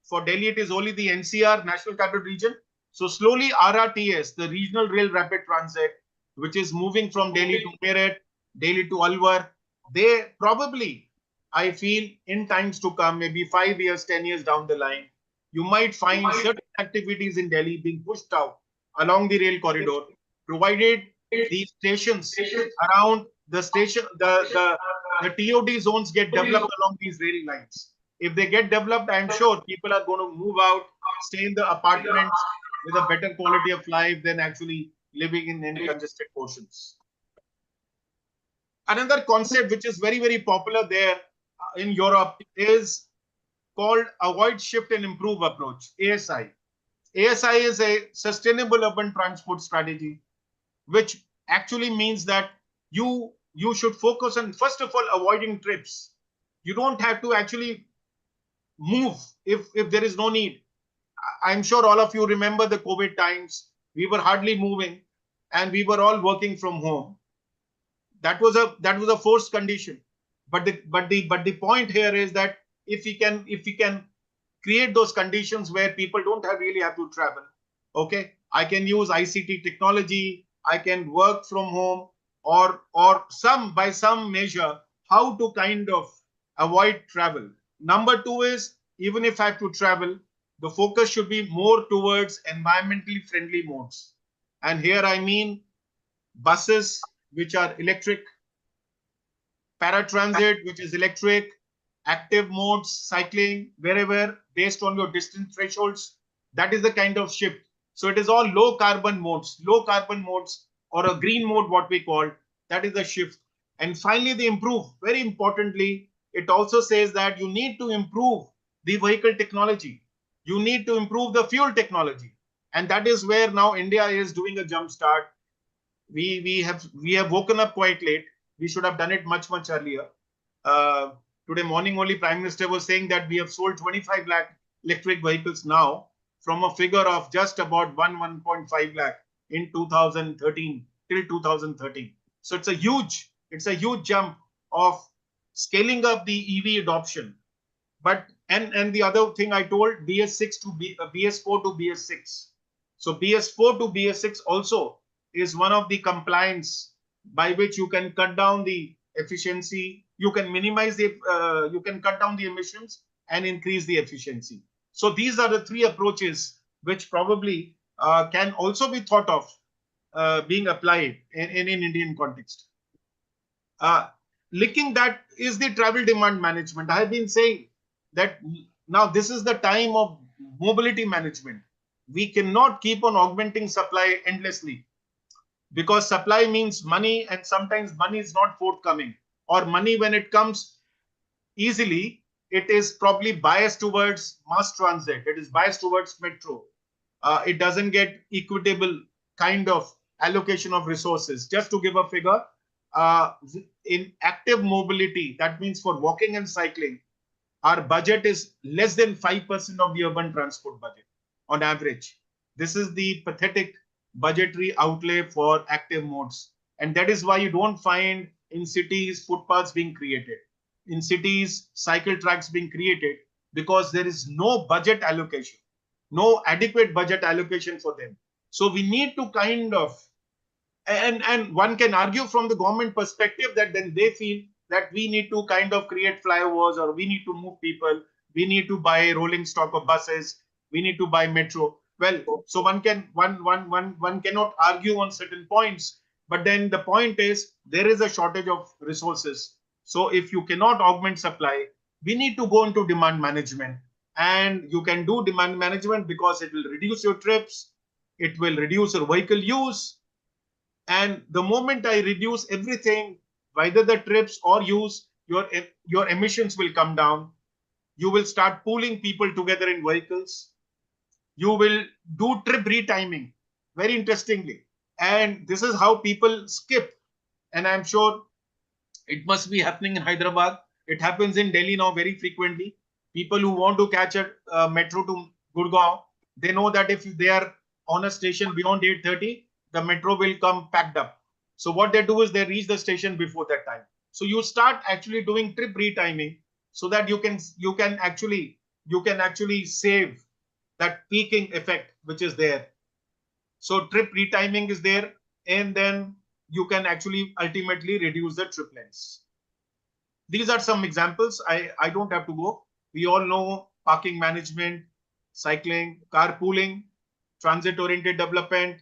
For Delhi, it is only the NCR, National Capital Region. So slowly, RRTS, the Regional Rail Rapid Transit, which is moving from Delhi to Meerut, Delhi to Alwar, they probably, I feel, in times to come, maybe 5 years, 10 years down the line, you might find certain activities in Delhi being pushed out along the rail corridor, provided the stations around the station, the TOD zones get developed along these rail lines. If they get developed, I'm sure people are going to move out, stay in the apartments with a better quality of life than actually living in congested portions. Another concept which is very, very popular there in Europe is called Avoid, Shift and Improve approach, ASI. ASI is a sustainable urban transport strategy, which actually means that you should focus on, first of all, avoiding trips. You don't have to actually move if there is no need. I'm sure all of you remember the COVID times. We were hardly moving and we were all working from home. That was a forced condition. But the point here is that if we can create those conditions where people don't really have to travel, okay, I can use ICT technology, I can work from home, or by some measure, how to kind of avoid travel. Number two is, even if I have to travel, the focus should be more towards environmentally friendly modes. And here I mean buses, which are electric, paratransit, which is electric, active modes, cycling, wherever, based on your distance thresholds. That is the kind of shift. So it is all low carbon modes, or a green mode, what we call, that is the shift. And finally, the improve. Very importantly, it also says that you need to improve the vehicle technology. You need to improve the fuel technology. And that is where now India is doing a jump start. We have woken up quite late. We should have done it much earlier. Today morning only Prime Minister was saying that we have sold 25 lakh electric vehicles now, from a figure of just about 1.5 lakh in 2013 till 2013. So it's a huge jump of scaling up the EV adoption. But and the other thing I told, BS6 to BS4 to BS6. So BS4 to BS6 also is one of the compliance by which you can cut down the efficiency, you can minimize you can cut down the emissions and increase the efficiency. So these are the three approaches which probably can also be thought of being applied in Indian context. Linking that is the travel demand management. I have been saying that now this is the time of mobility management. We cannot keep on augmenting supply endlessly, because supply means money, and sometimes money is not forthcoming, or money, when it comes easily, it is probably biased towards mass transit, it is biased towards metro. It doesn't get equitable kind of allocation of resources. Just to give a figure, in active mobility, that means for walking and cycling, our budget is less than 5% of the urban transport budget on average. This is the pathetic budgetary outlay for active modes. And that is why you don't find in cities footpaths being created, in cities cycle tracks being created, because there is no budget allocation, no adequate budget allocation for them. So we need to kind of, and one can argue from the government perspective that then they feel that we need to kind of create flyovers, or we need to move people, we need to buy rolling stock of buses, we need to buy metro. Well, so one cannot argue on certain points, but then the point is there is a shortage of resources. So if you cannot augment supply, we need to go into demand management. And you can do demand management because it will reduce your trips, it will reduce your vehicle use. And the moment I reduce everything, whether the trips or use, your emissions will come down. You will start pooling people together in vehicles. You will do trip retiming, very interestingly. And this is how people skip. And I'm sure it must be happening in Hyderabad. It happens in Delhi now very frequently. People who want to catch a metro to Gurgaon, they know that if they are on a station beyond 8:30, the metro will come packed up. So what they do is they reach the station before that time. So you start actually doing trip retiming so that you can actually save that peaking effect which is there. So trip retiming is there, and then you can actually ultimately reduce the trip lengths. These are some examples. I don't have to go. We all know parking management, cycling, carpooling, transit-oriented development,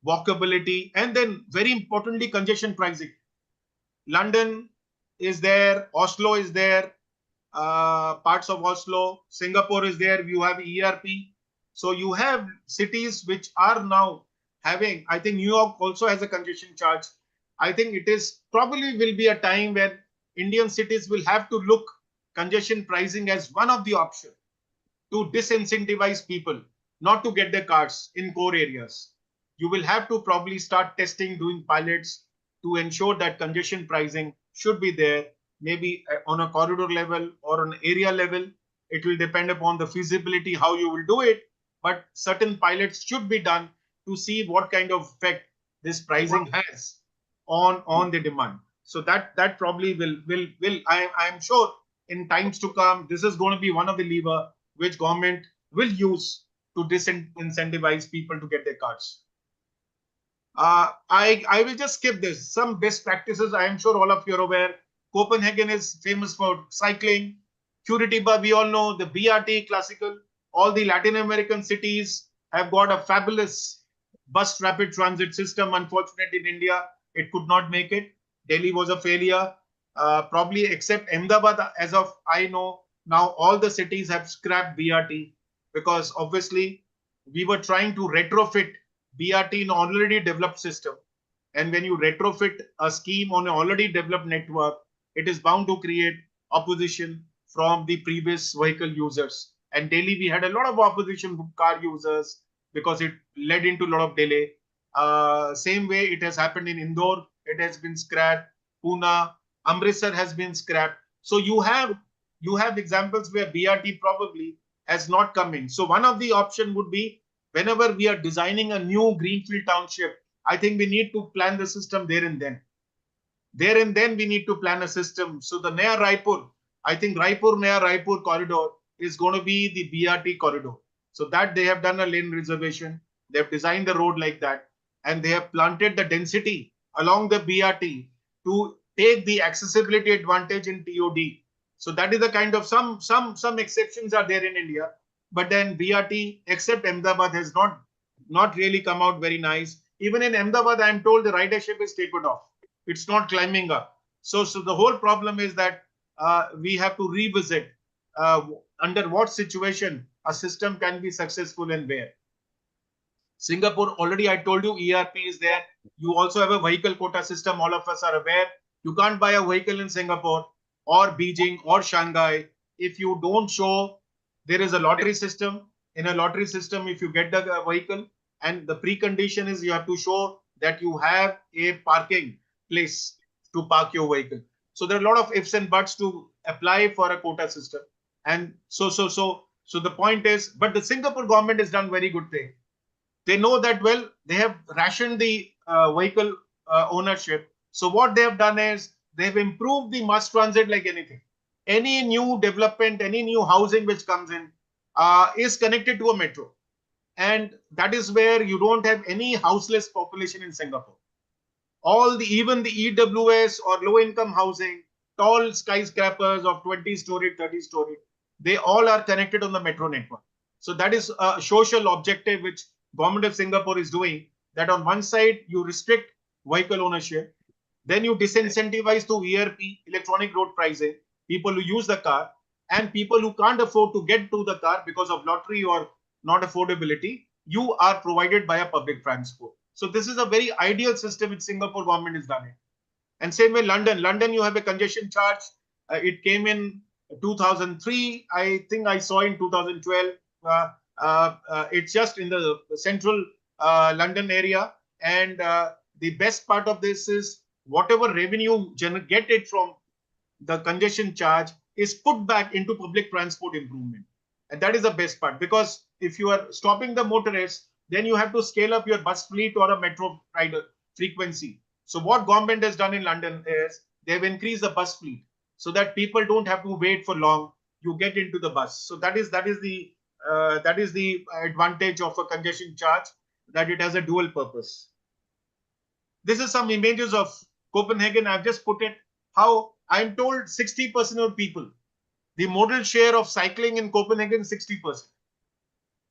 walkability, and then very importantly, congestion pricing. London is there, Oslo is there, parts of Oslo, Singapore is there, you have ERP. So you have cities which are now having, I think New York also has a congestion charge. I think it is probably will be a time where Indian cities will have to look congestion pricing as one of the options to disincentivize people not to get their cars in core areas. You will have to probably start testing, doing pilots to ensure that congestion pricing should be there, maybe on a corridor level or on area level. It will depend upon the feasibility, how you will do it, but certain pilots should be done to see what kind of effect this pricing has on the demand. So that probably will I'm sure in times to come, this is going to be one of the lever which government will use to disincentivize people to get their cars. I will just skip this. Some best practices, I am sure all of you are aware. Copenhagen is famous for cycling. Curitiba, we all know, the BRT classical. All the Latin American cities have got a fabulous bus rapid transit system. Unfortunately, in India, it could not make it. Delhi was a failure. Probably except Ahmedabad, as of I know, now all the cities have scrapped BRT because obviously we were trying to retrofit BRT in already developed system. And when you retrofit a scheme on an already developed network, it is bound to create opposition from the previous vehicle users. And Delhi, we had a lot of opposition from car users because it led into a lot of delay. Same way it has happened in Indore, it has been scrapped. Pune, Amritsar has been scrapped. So you have examples where BRT probably has not come in. So one of the option would be whenever we are designing a new greenfield township, I think we need to plan the system there and then. There and then we need to plan a system. So the Naya Raipur, I think Raipur-Naya Raipur corridor is going to be the BRT corridor. So that they have done a lane reservation. They have designed the road like that. And they have planted the density along the BRT to take the accessibility advantage in TOD. So that is the kind of some exceptions are there in India. But then BRT, except Ahmedabad, has not really come out very nice. Even in Ahmedabad, I am told the ridership is tapered off. It's not climbing up. So the whole problem is that we have to revisit under what situation a system can be successful and where. Singapore, already I told you, ERP is there. You also have a vehicle quota system. All of us are aware. You can't buy a vehicle in Singapore or Beijing or Shanghai if you don't show there is a lottery system. In a lottery system, if you get the vehicle, and the precondition is you have to show that you have a parking place to park your vehicle. So there are a lot of ifs and buts to apply for a quota system. And so the point is, but the Singapore government has done very good thing. They know that, well, they have rationed the vehicle ownership. So what they have done is they've improved the mass transit like anything. Any new development, any new housing which comes in is connected to a metro. And that is where you don't have any houseless population in Singapore. Even the EWS or low income housing, tall skyscrapers of 20-story, 30-story, they all are connected on the metro network. So that is a social objective which government of Singapore is doing, that on one side you restrict vehicle ownership, then you disincentivize to ERP, electronic road pricing, people who use the car, and people who can't afford to get to the car because of lottery or not affordability, you are provided by a public transport. So this is a very ideal system which Singapore government has done it. And same way London, you have a congestion charge. It came in 2003. I think I saw in 2012. It's just in the central London area. And the best part of this is whatever revenue get it from the congestion charge is put back into public transport improvement. And that is the best part, because if you are stopping the motorists, then you have to scale up your bus fleet or a metro rider frequency. So what government has done in London is they've increased the bus fleet so that people don't have to wait for long. You get into the bus. So that is the advantage of a congestion charge, that it has a dual purpose. This is some images of Copenhagen. I've just put it how I'm told 60% of people, the modal share of cycling in Copenhagen, 60%.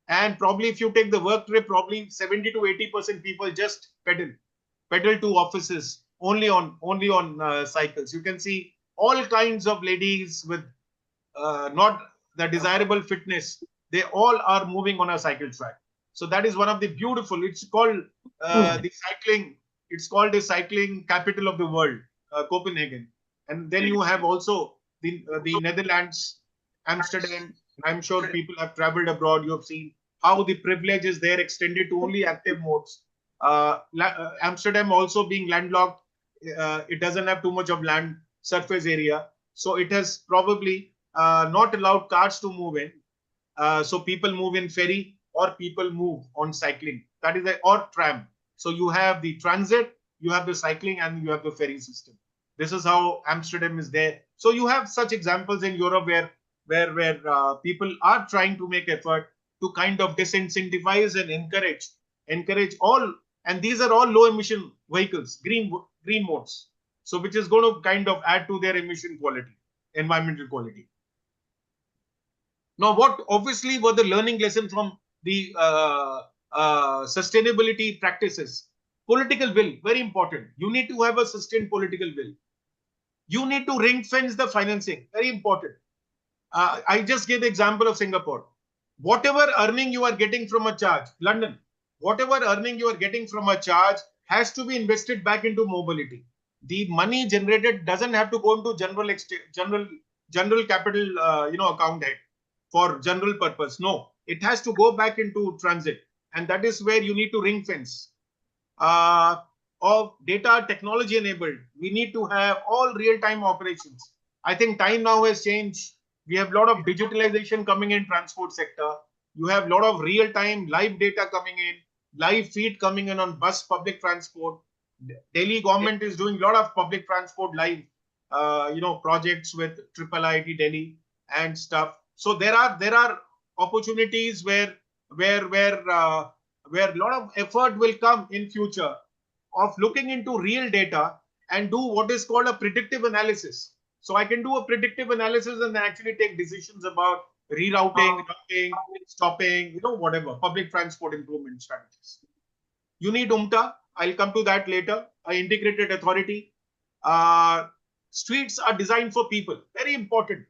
And probably if you take the work trip, probably 70 to 80% people just pedal to offices only on cycles. You can see all kinds of ladies with not the desirable fitness. They all are moving on a cycle track. So that is one of the beautiful. It's called the cycling. It's called the cycling capital of the world, Copenhagen. And then you have also the Netherlands, Amsterdam. I'm sure people have traveled abroad. You have seen how the privilege is there extended to only active modes. Amsterdam also being landlocked, it doesn't have too much of land surface area. So it has probably not allowed cars to move in. So people move in ferry or people move on cycling. That is or tram. So you have the transit, you have the cycling, and you have the ferry system. This is how Amsterdam is there. So you have such examples in Europe where people are trying to make effort to kind of disincentivize and encourage all, and these are all low emission vehicles, green modes. So which is going to kind of add to their emission quality, environmental quality. Now, what obviously were the learning lessons from the sustainability practices? Political will, very important. You need to have a sustained political will. You need to ring fence the financing, very important. I just gave the example of Singapore. Whatever earning you are getting from a charge, London, whatever earning you are getting from a charge has to be invested back into mobility. The money generated doesn't have to go into general capital, account head for general purpose. No, it has to go back into transit, and that is where you need to ring fence. Of data technology enabled, we need to have all real-time operations. I think time now has changed. We have a lot of digitalization coming in transport sector. You have a lot of real-time live data coming in, live feed coming in on bus public transport. Delhi government is doing a lot of public transport live, projects with IIIT Delhi and stuff. So there are opportunities where a lot of effort will come in future of looking into real data and do what is called a predictive analysis. So I can do a predictive analysis and actually take decisions about rerouting, routing, stopping, whatever, public transport improvement strategies. You need UMTA. I'll come to that later. An integrated authority. Streets are designed for people. Very important.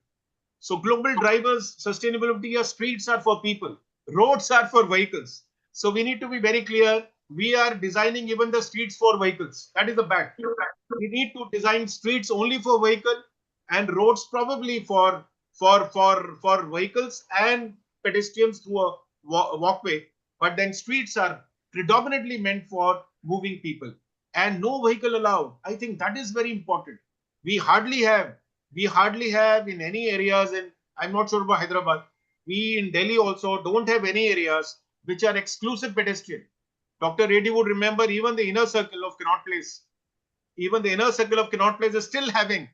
So global drivers, sustainability, streets are for people. Roads are for vehicles. So we need to be very clear. We are designing even the streets for vehicles. That is the bad. We need to design streets only for vehicle and roads probably for vehicles and pedestrians through a walkway. But then streets are predominantly meant for moving people and no vehicle allowed. I think that is very important. We hardly have in any areas, and I'm not sure about Hyderabad. We in Delhi also don't have any areas which are exclusive pedestrian. Dr. Reddy would remember even the inner circle of Connaught Place. Even the inner circle of Connaught Place is still having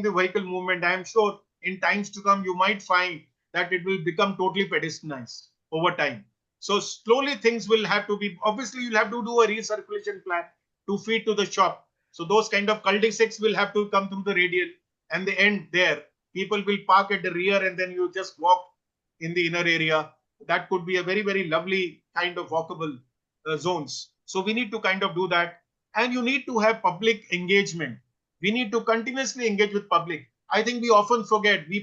the vehicle movement. I am sure in times to come, you might find that it will become totally pedestrianized over time. So slowly things will have to be, obviously you'll have to do a recirculation plan to feed to the shop. So those kind of cul-de-sacs will have to come through the radial and the end there. People will park at the rear and then you just walk in the inner area. That could be a very, very lovely kind of walkable zones. So we need to kind of do that. And you need to have public engagement. We need to continuously engage with public. I think we often forget. We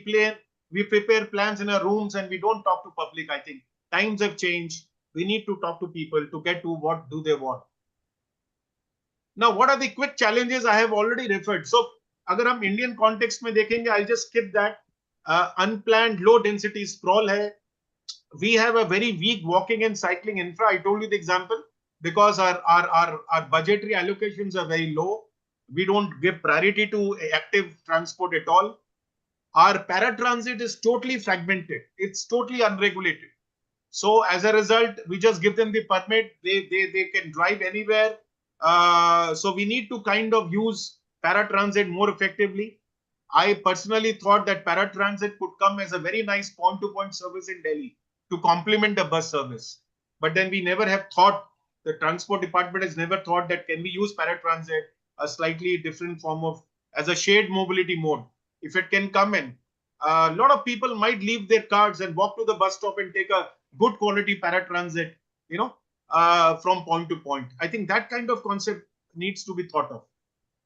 prepare plans in our rooms and we don't talk to public. I think times have changed. We need to talk to people to get to what do they want. Now, what are the quick challenges I have already referred? So, अगर हम Indian context में देखेंगे, I'll just skip that. Unplanned low density sprawl है. We have a very weak walking and cycling infra. I told you the example because our budgetary allocations are very low. We don't give priority to active transport at all. Our paratransit is totally fragmented. It's totally unregulated. So as a result, we just give them the permit. They can drive anywhere. So we need to kind of use paratransit more effectively. I personally thought that paratransit could come as a very nice point-to-point service in Delhi to complement the bus service. But then we never have thought, the transport department has never thought that can we use paratransit, a slightly different form of, as a shared mobility mode. If it can come in, a lot of people might leave their cars and walk to the bus stop and take a good quality paratransit, from point to point. I think that kind of concept needs to be thought of.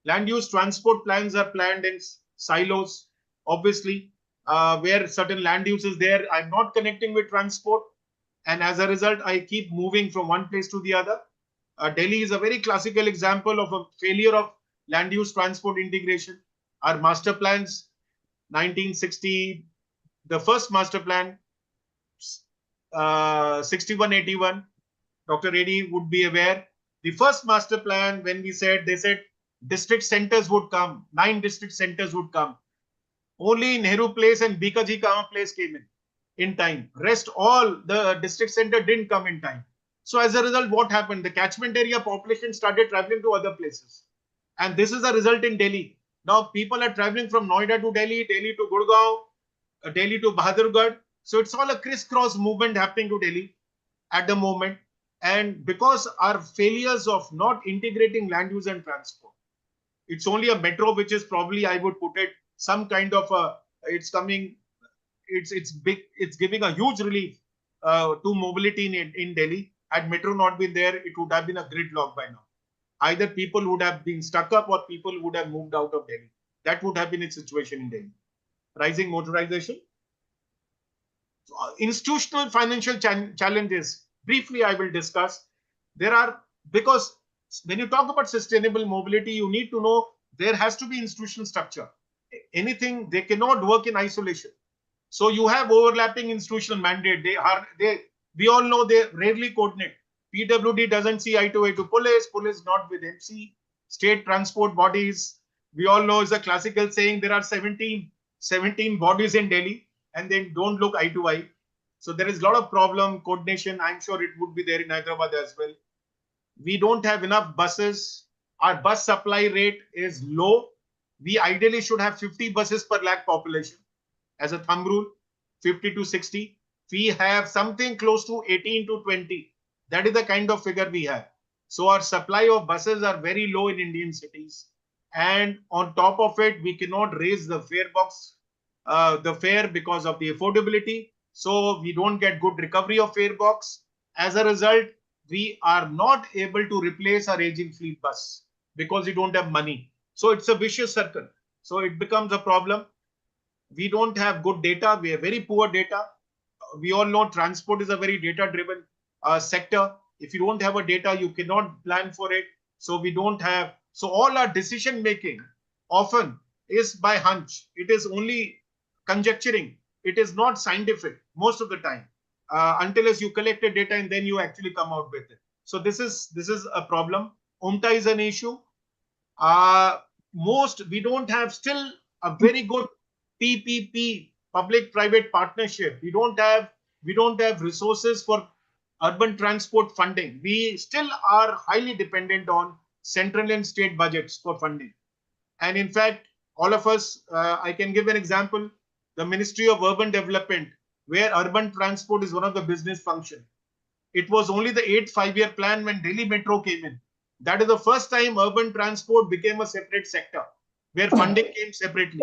Land use transport plans are planned in silos, obviously, where certain land use is there. I'm not connecting with transport. And as a result, I keep moving from one place to the other. Delhi is a very classical example of a failure of land use transport integration. Our master plans, 1960, the first master plan, 6181, Dr. Reddy would be aware. The first master plan, when they said district centers would come, 9 district centers would come. Only Nehru Place and Bikaji Kama Place came in time. Rest all the district center didn't come in time. So as a result, what happened? The catchment area population started traveling to other places. And this is the result in Delhi. Now people are traveling from Noida to Delhi, Delhi to Gurgaon, Delhi to Bahadurgarh. So it's all a crisscross movement happening to Delhi at the moment. And because our failures of not integrating land use and transport, it's only a metro, which is probably, I would put it, some kind of it's big, it's giving a huge relief to mobility in Delhi. Had metro not been there, it would have been a gridlock by now. Either people would have been stuck up or people would have moved out of Delhi. That would have been its situation in Delhi. Rising motorization. Institutional financial challenges, briefly I will discuss. There are, because when you talk about sustainable mobility, you need to know there has to be institutional structure. Anything, they cannot work in isolation. So you have overlapping institutional mandate. We all know they rarely coordinate. PWD doesn't see eye to eye to police not with MC, state transport bodies. We all know is a classical saying, there are 17 bodies in Delhi and they don't look eye to eye. So there is a lot of problem, coordination. I'm sure it would be there in Hyderabad as well. We don't have enough buses. Our bus supply rate is low. We ideally should have 50 buses per lakh population as a thumb rule, 50 to 60. We have something close to 18 to 20. That is the kind of figure we have. So our supply of buses are very low in Indian cities. And on top of it, we cannot raise the fare because of the affordability. So we don't get good recovery of fare box. As a result, we are not able to replace our aging fleet bus because we don't have money. So it's a vicious circle. So it becomes a problem. We don't have good data. We have very poor data. We all know transport is a very data-driven sector. If you don't have a data, you cannot plan for it. So we don't have. So all our decision making often is by hunch. It is only conjecturing. It is not scientific most of the time until as you collect the data and then you actually come out with it. So this is a problem. UMTA is an issue. We don't have still a very good PPP, public-private partnership. We don't have resources for urban transport funding. We still are highly dependent on central and state budgets for funding. And in fact, all of us, I can give an example, the Ministry of Urban Development, where urban transport is one of the business function. It was only the 8th 5-year plan when Delhi Metro came in. That is the first time urban transport became a separate sector, where funding came separately.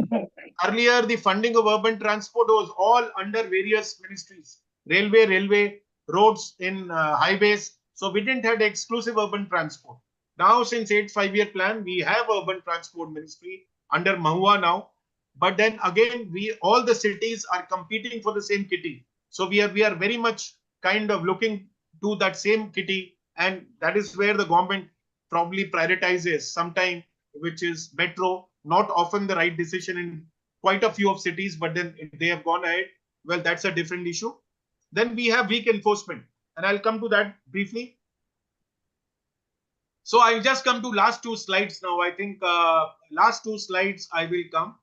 Earlier, the funding of urban transport was all under various ministries, railway, roads, in highways. So we didn't have exclusive urban transport. Now, since 8th 5-year plan, we have urban transport ministry under Mahua now. But then again, all the cities are competing for the same kitty. So we are very much kind of looking to that same kitty, and that is where the government probably prioritizes sometime, which is metro. Not often the right decision in quite a few of cities, but then if they have gone ahead, well, that's a different issue. Then we have weak enforcement, and I'll come to that briefly. So I'll just come to last 2 slides now. I think last 2 slides I will come.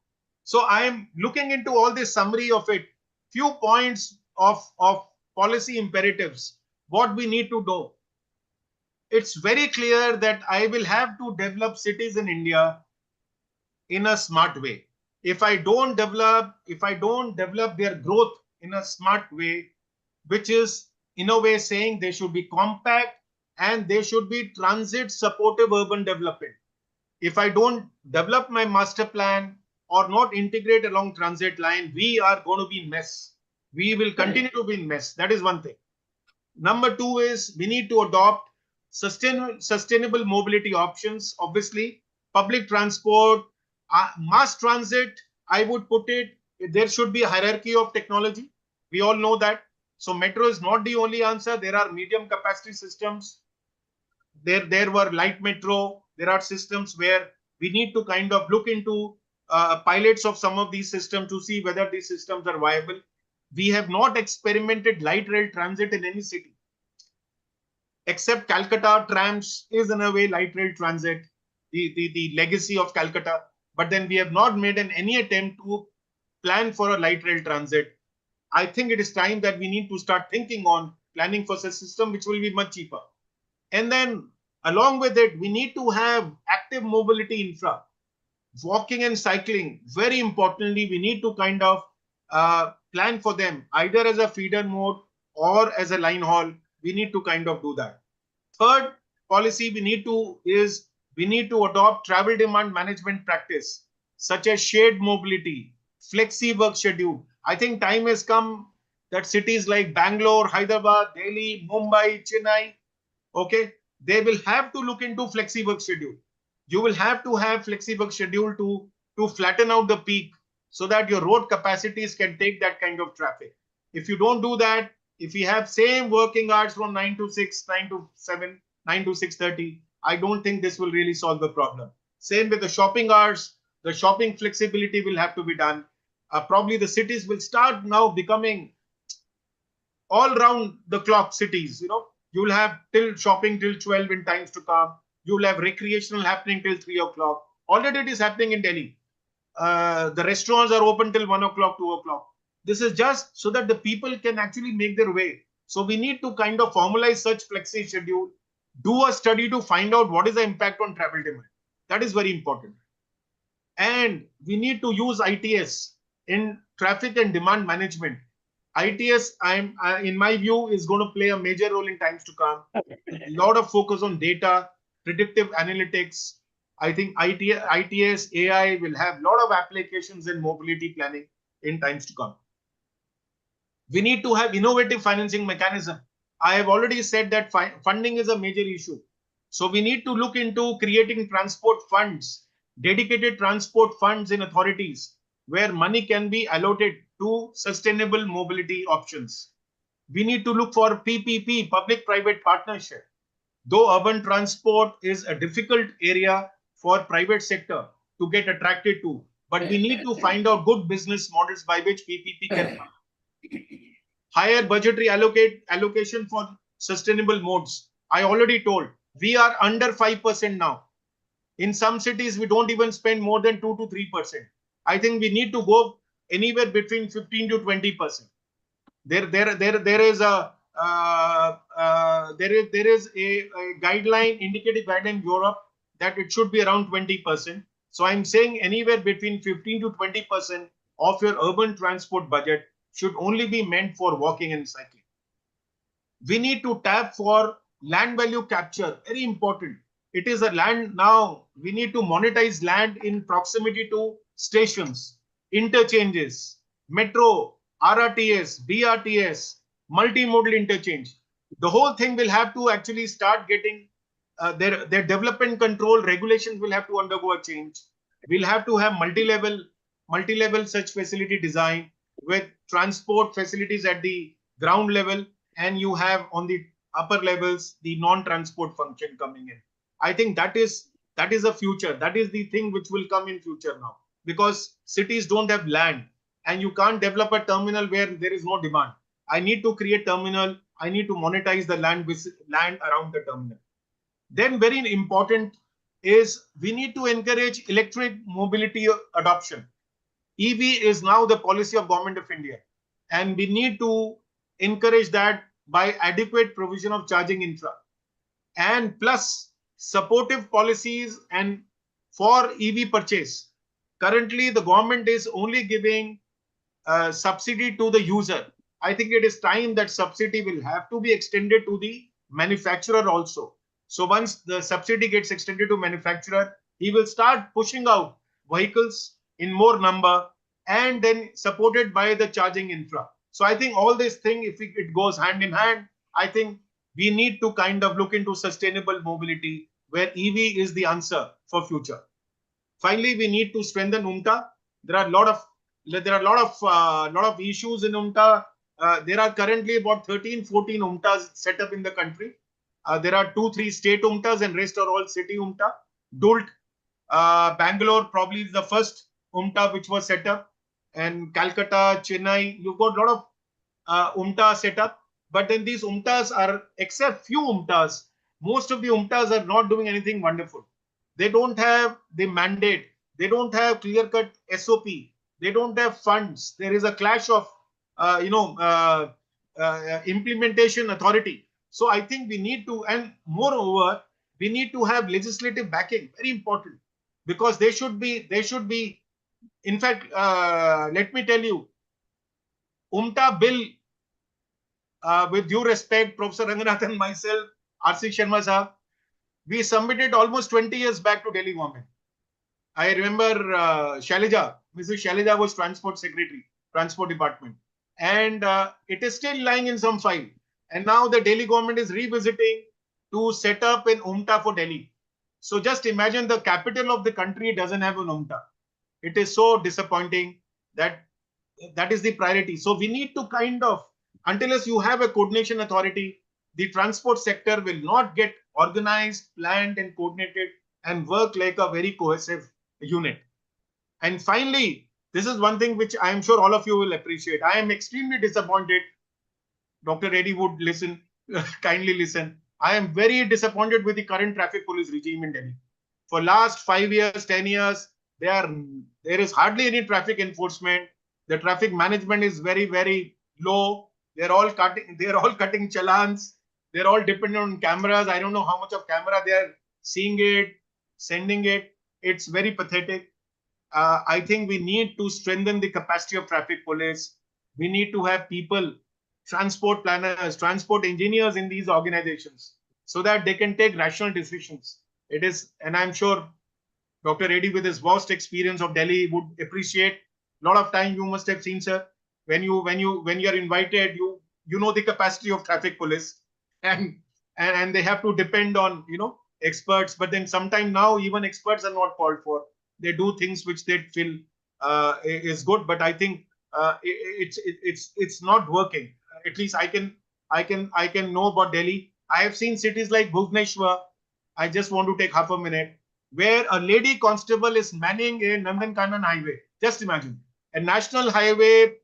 So I am looking into all this summary of it. Few points of policy imperatives, what we need to do. It's very clear that I will have to develop cities in India in a smart way. If I don't develop their growth in a smart way, which is in a way saying they should be compact and they should be transit supportive urban development. If I don't develop my master plan or not integrate along transit line, we are going to be in mess. We will continue to be in mess. That is one thing. Number 2 is we need to adopt sustainable mobility options. Obviously, public transport, mass transit, I would put it, there should be a hierarchy of technology. We all know that. So metro is not the only answer. There are medium capacity systems. There were light metro. There are systems where we need to kind of look into pilots of some of these systems to see whether these systems are viable. We have not experimented light rail transit in any city. Except Calcutta trams is in a way light rail transit, the legacy of Calcutta. But then we have not made any attempt to plan for a light rail transit. I think it is time that we need to start thinking on planning for such a system, which will be much cheaper. And then along with it, we need to have active mobility infra, walking and cycling. Very importantly, we need to kind of plan for them either as a feeder mode or as a line haul. We need to kind of do that. Third policy we need to adopt travel demand management practice, such as shared mobility, flexi work schedule. I think time has come that cities like Bangalore, Hyderabad, Delhi, Mumbai, Chennai, okay, they will have to look into flexi work schedule. You will have to have flexi work schedule to flatten out the peak so that your road capacities can take that kind of traffic. If you don't do that, if we have same working hours from 9 to 6, 9 to 7, 9 to 6:30, I don't think this will really solve the problem. Same with the shopping hours, the shopping flexibility will have to be done. Probably the cities will start now becoming all round the clock cities. You will have shopping till 12 in times to come. You will have recreational happening till 3 o'clock. Already it is happening in Delhi. The restaurants are open till 1 o'clock, 2 o'clock. This is just so that the people can actually make their way. So we need to kind of formalize such flexi schedule, do a study to find out what is the impact on travel demand. That is very important. And we need to use ITS in traffic and demand management. ITS, in my view, is going to play a major role in times to come. A lot of focus on data, predictive analytics. I think ITS, AI will have a lot of applications in mobility planning in times to come. We need to have innovative financing mechanism. I have already said that funding is a major issue. So we need to look into creating transport funds, dedicated transport funds in authorities where money can be allotted to sustainable mobility options. We need to look for PPP, public-private partnership. Though urban transport is a difficult area for private sector to get attracted to, but we need to find out good business models by which PPP can come. Higher budgetary allocation for sustainable modes. I already told, we are under 5% now. In some cities, we don't even spend more than 2 to 3%. I think we need to go anywhere between 15 to 20%. There is a there is a guideline, indicative guideline in Europe that it should be around 20%. So I'm saying anywhere between 15 to 20% of your urban transport budget should only be meant for walking and cycling. We need to tap for land value capture, very important. It is a land now. We need to monetize land in proximity to stations, interchanges, metro, RRTS, BRTS, multimodal interchange. The whole thing will have to actually start getting their development control regulations will have to undergo a change. We'll have to have multi-level such facility design with transport facilities at the ground level, and you have on the upper levels the non-transport function coming in. I think that is a future. That is the thing which will come in future now, because cities don't have land and you can't develop a terminal where there is no demand. I need to create terminal. I need to monetize the land around the terminal. Then very important is we need to encourage electric mobility adoption. EV is now the policy of Government of India, and we need to encourage that by adequate provision of charging infra and plus supportive policies and for EV purchase. Currently, the government is only giving subsidy to the user. I think it is time that subsidy will have to be extended to the manufacturer also. So once the subsidy gets extended to manufacturer, he will start pushing out vehicles in more number and then supported by the charging infra. So I think all this thing, if it goes hand in hand, I think we need to kind of look into sustainable mobility where EV is the answer for future. Finally, we need to strengthen UMTA. There are a lot of issues in UMTA. There are currently about 13, 14 UMTAs set up in the country. There are 2-3 state UMTAs and rest are all city UMTA. Dult, Bangalore probably is the first UMTA which was set up, and Calcutta, Chennai, you've got a lot of UMTA set up. But then these UMTAs are, except few UMTAs, most of the UMTAs are not doing anything wonderful. They don't have the mandate. They don't have clear-cut SOP. They don't have funds. There is a clash of, implementation authority. So I think we need to, and moreover, we need to have legislative backing. Very important, because they should be. In fact, let me tell you, UMTA bill. With due respect, Professor Ranganathan, myself, R.C. Sharma sahab, we submitted almost 20 years back to Delhi government. I remember Shailaja, Mrs. Shailaja was Transport Secretary, Transport Department. And it is still lying in some file. And now the Delhi government is revisiting to set up an UMTA for Delhi. So just imagine the capital of the country doesn't have an UMTA. It is so disappointing that is the priority. So we need to kind of, unless you have a coordination authority, the transport sector will not get organized, planned and coordinated and work like a very cohesive unit. And finally, this is one thing which I am sure all of you will appreciate. I am extremely disappointed. Dr. Reddy would listen, kindly listen. I am very disappointed with the current traffic police regime in Delhi. For last 5 years, 10 years, there is hardly any traffic enforcement. The traffic management is very, very low. They're all cutting challans. They're all dependent on cameras. I don't know how much of camera they're seeing it, sending it. It's very pathetic. I think we need to strengthen the capacity of traffic police. We need to have people, transport planners, transport engineers in these organizations so that they can take rational decisions. It is, and I'm sure Dr. Reddy with his vast experience of Delhi would appreciate. A lot of time you must have seen, sir, when you are invited, you know the capacity of traffic police, and they have to depend on experts. But then sometime now even experts are not called for. They do things which they feel is good, but I think it's not working. At least I can know about Delhi. I have seen cities like Bhubaneswar. I just want to take half a minute, where a lady constable is manning a Nandankanan highway. Just imagine, a national highway,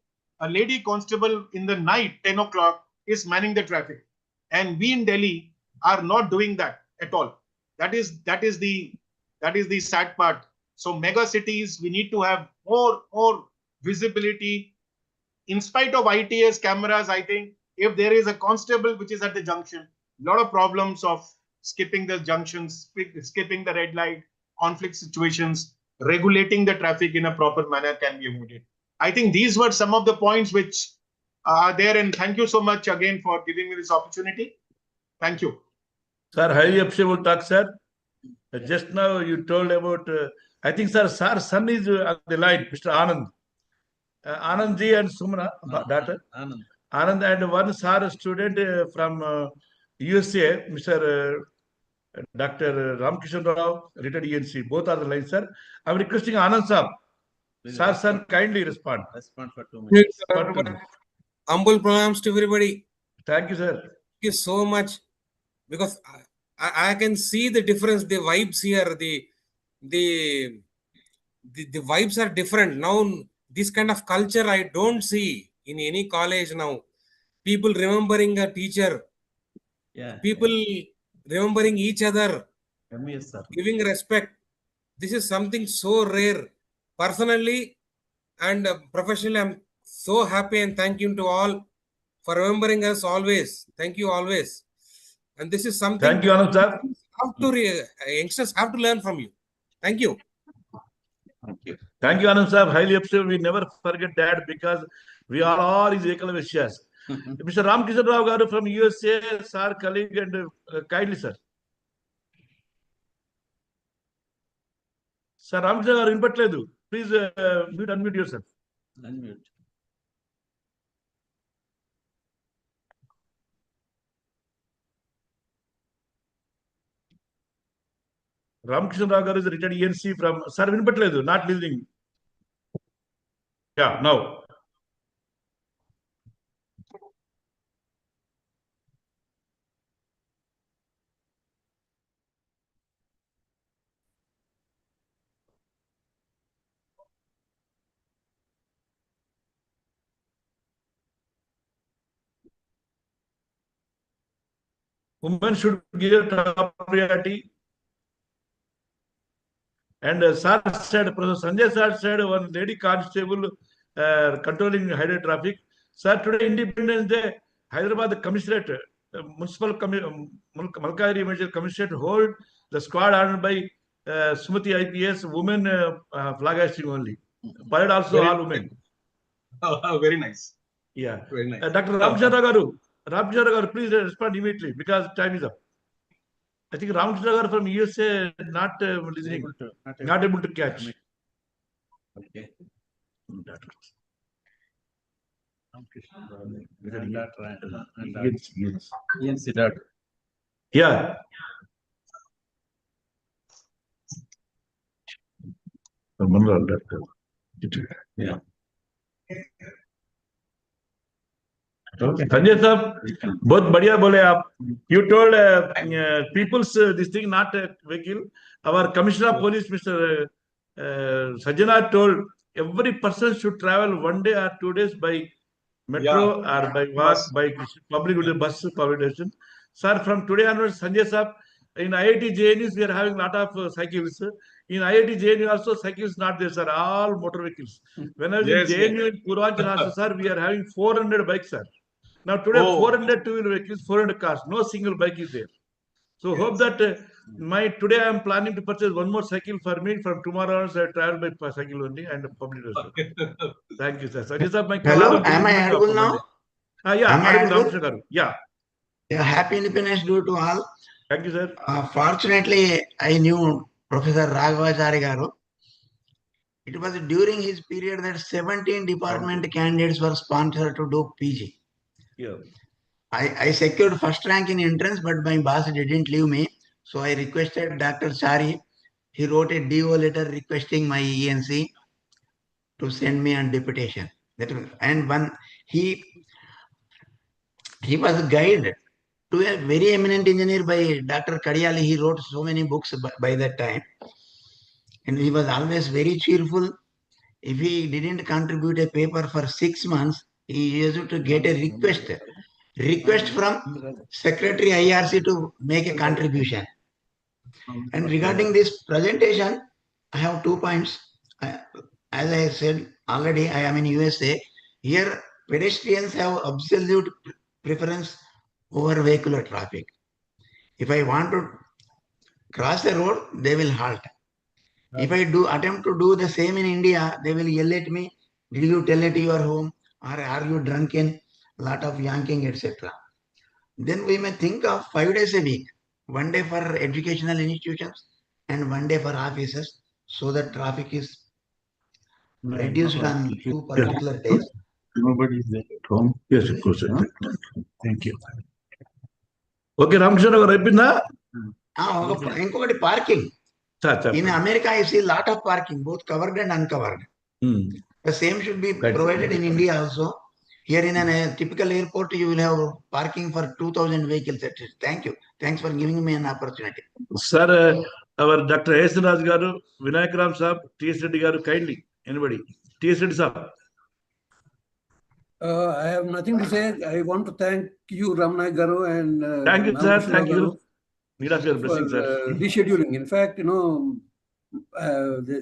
a lady constable in the night, 10 o'clock, is manning the traffic. And we in Delhi are not doing that at all. That is the sad part. So mega cities, we need to have more visibility. In spite of ITS cameras, I think if there is a constable which is at the junction, lot of problems of skipping the junctions, skipping the red light, conflict situations, regulating the traffic in a proper manner can be avoided. I think these were some of the points which are there, and thank you so much again for giving me this opportunity. Thank you. Sir, highly appreciable talk, sir. Just now you told about, I think, sir, son is on the line, Mr. Anand. Anandji and Sumana, daughter. Anand and one sir student from USA, Mr. Dr. Ramkishan Rao, retired ENC. Both are the line, sir. I'm requesting Anand sir. Sir, son, kindly respond. Respond for 2 Yes, minutes. For 2 minutes. Humble pronouns to everybody. Thank you, sir. Thank you so much, because I can see the difference, the vibes here, the vibes are different now. This kind of culture I don't see in any college now. People remembering a teacher, people remembering each other, MES, sir. giving respect. This is something so rare. Personally and professionally, I'm so happy and thank you to all for remembering us always. Thank you always. And this is something Thank you, Anand sir. youngsters have to learn from you. Thank you. Thank you. Thank you, Anand sir. Highly appreciate. We never forget that because we are all his equal wishes. Mr. Ramkishan Rao garu from USA, sir, colleague, and kindly, sir. Sir, Ramkishan garu inpatledu. Please unmute yourself. Unmute. Ramkishan Rao garu is a retired ENC from, sir, inpatledu, not listening. Yeah, now. Women should give top priority. And sir said, Professor Sanjay sir said, one lady constable controlling highway traffic. Sir, today Independence Day, Hyderabad Commissionerate, Municipal Malkagiri Municipal Commissionerate hold the squad ordered by Sumati IPS, women flag hoisting only. Parade also all women. Oh, very nice. Yeah. Very nice. Dr. Ramchandra Garu, please respond immediately because time is up. I think Ramchandra from USA not listening, not able to catch. Okay. Yes. Yeah. Yeah. Sanjay साहब बहुत बढ़िया बोले आप. You told people's this thing not a vehicle. Our Commissioner of Police, Mr. Sajjana, told every person should travel 1 day or 2 days by metro or by walk, by public with the bus public transportation. Sir, from today onwards, Sanjay Saab, in IIT JNUs we are having a lot of cycles. In IIT JNU also cycles not there, sir. All motor vehicles. When I was in JNU in Purvanchal Hostel, sir, we are having 400 bikes, sir. Now today 400 two-wheeler vehicles, 400 cars. No single bike is there. So hope that today I am planning to purchase one more cycle for me. From tomorrow onwards, I travel by cycle only and public transport. Thank you, sir. Sanjay Saab, my Hello, am I audible now? yeah, Am I audible? Garu. Yeah. Happy Independence Day to all. Thank you, sir. Fortunately, I knew Professor Raghavachari Garu. It was during his period that 17 department candidates were sponsored to do PG. Yeah. I secured first rank in entrance, but my boss didn't leave me. So I requested Dr. Chari. He wrote a DO letter requesting my ENC to send me on deputation. And when he was guided to a very eminent engineer by Dr. Kadiyali. He wrote so many books by that time. And he was always very cheerful. If he didn't contribute a paper for 6 months, he used to get a request from Secretary IRC to make a contribution. And regarding this presentation, I have 2 points. As I said already, I am in USA. Here, pedestrians have absolute preference over vehicular traffic. If I want to cross the road, they will halt. If I attempt to do the same in India, they will yell at me. Did you tell at your home? Or are you drunken? Lot of yanking, etc. Then we may think of 5 days a week, 1 day for educational institutions and 1 day for offices, so that traffic is reduced on 2 particular days. Nobody is there at home. Yes, of course. Thank you. Okay, Ramkishan garu అయిపోయిందా? ఇంకొకటి parking. In America, I see a lot of parking, both covered and uncovered. The same should be provided in India also. Here in a typical airport, you will have parking for 2,000 vehicles. Thank you. Thanks for giving me an opportunity. Sir, our Dr. S. Raj garu, Vinayak Ram Saab, T.S. Reddy garu, kindly. Anybody? T.S. Reddy Saab. I have nothing to say. I want to thank you, Ramnayak Garu, and Thank you, sir. Ramakrishna Thank you. Garu Need of your blessing, for sir. rescheduling. In fact,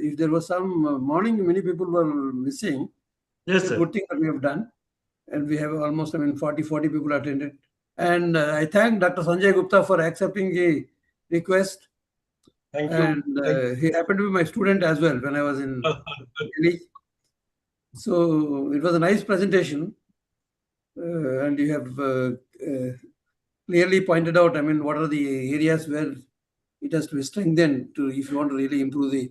if there was some morning, many people were missing. Yes, it's sir. a good thing that we have done. And we have almost, 40 people attended. And I thank Dr. Sanjay Gupta for accepting the request. Thank you. And he happened to be my student as well when I was in Delhi. So it was a nice presentation. And you have clearly pointed out, what are the areas where it has to be strengthened if you want to really improve the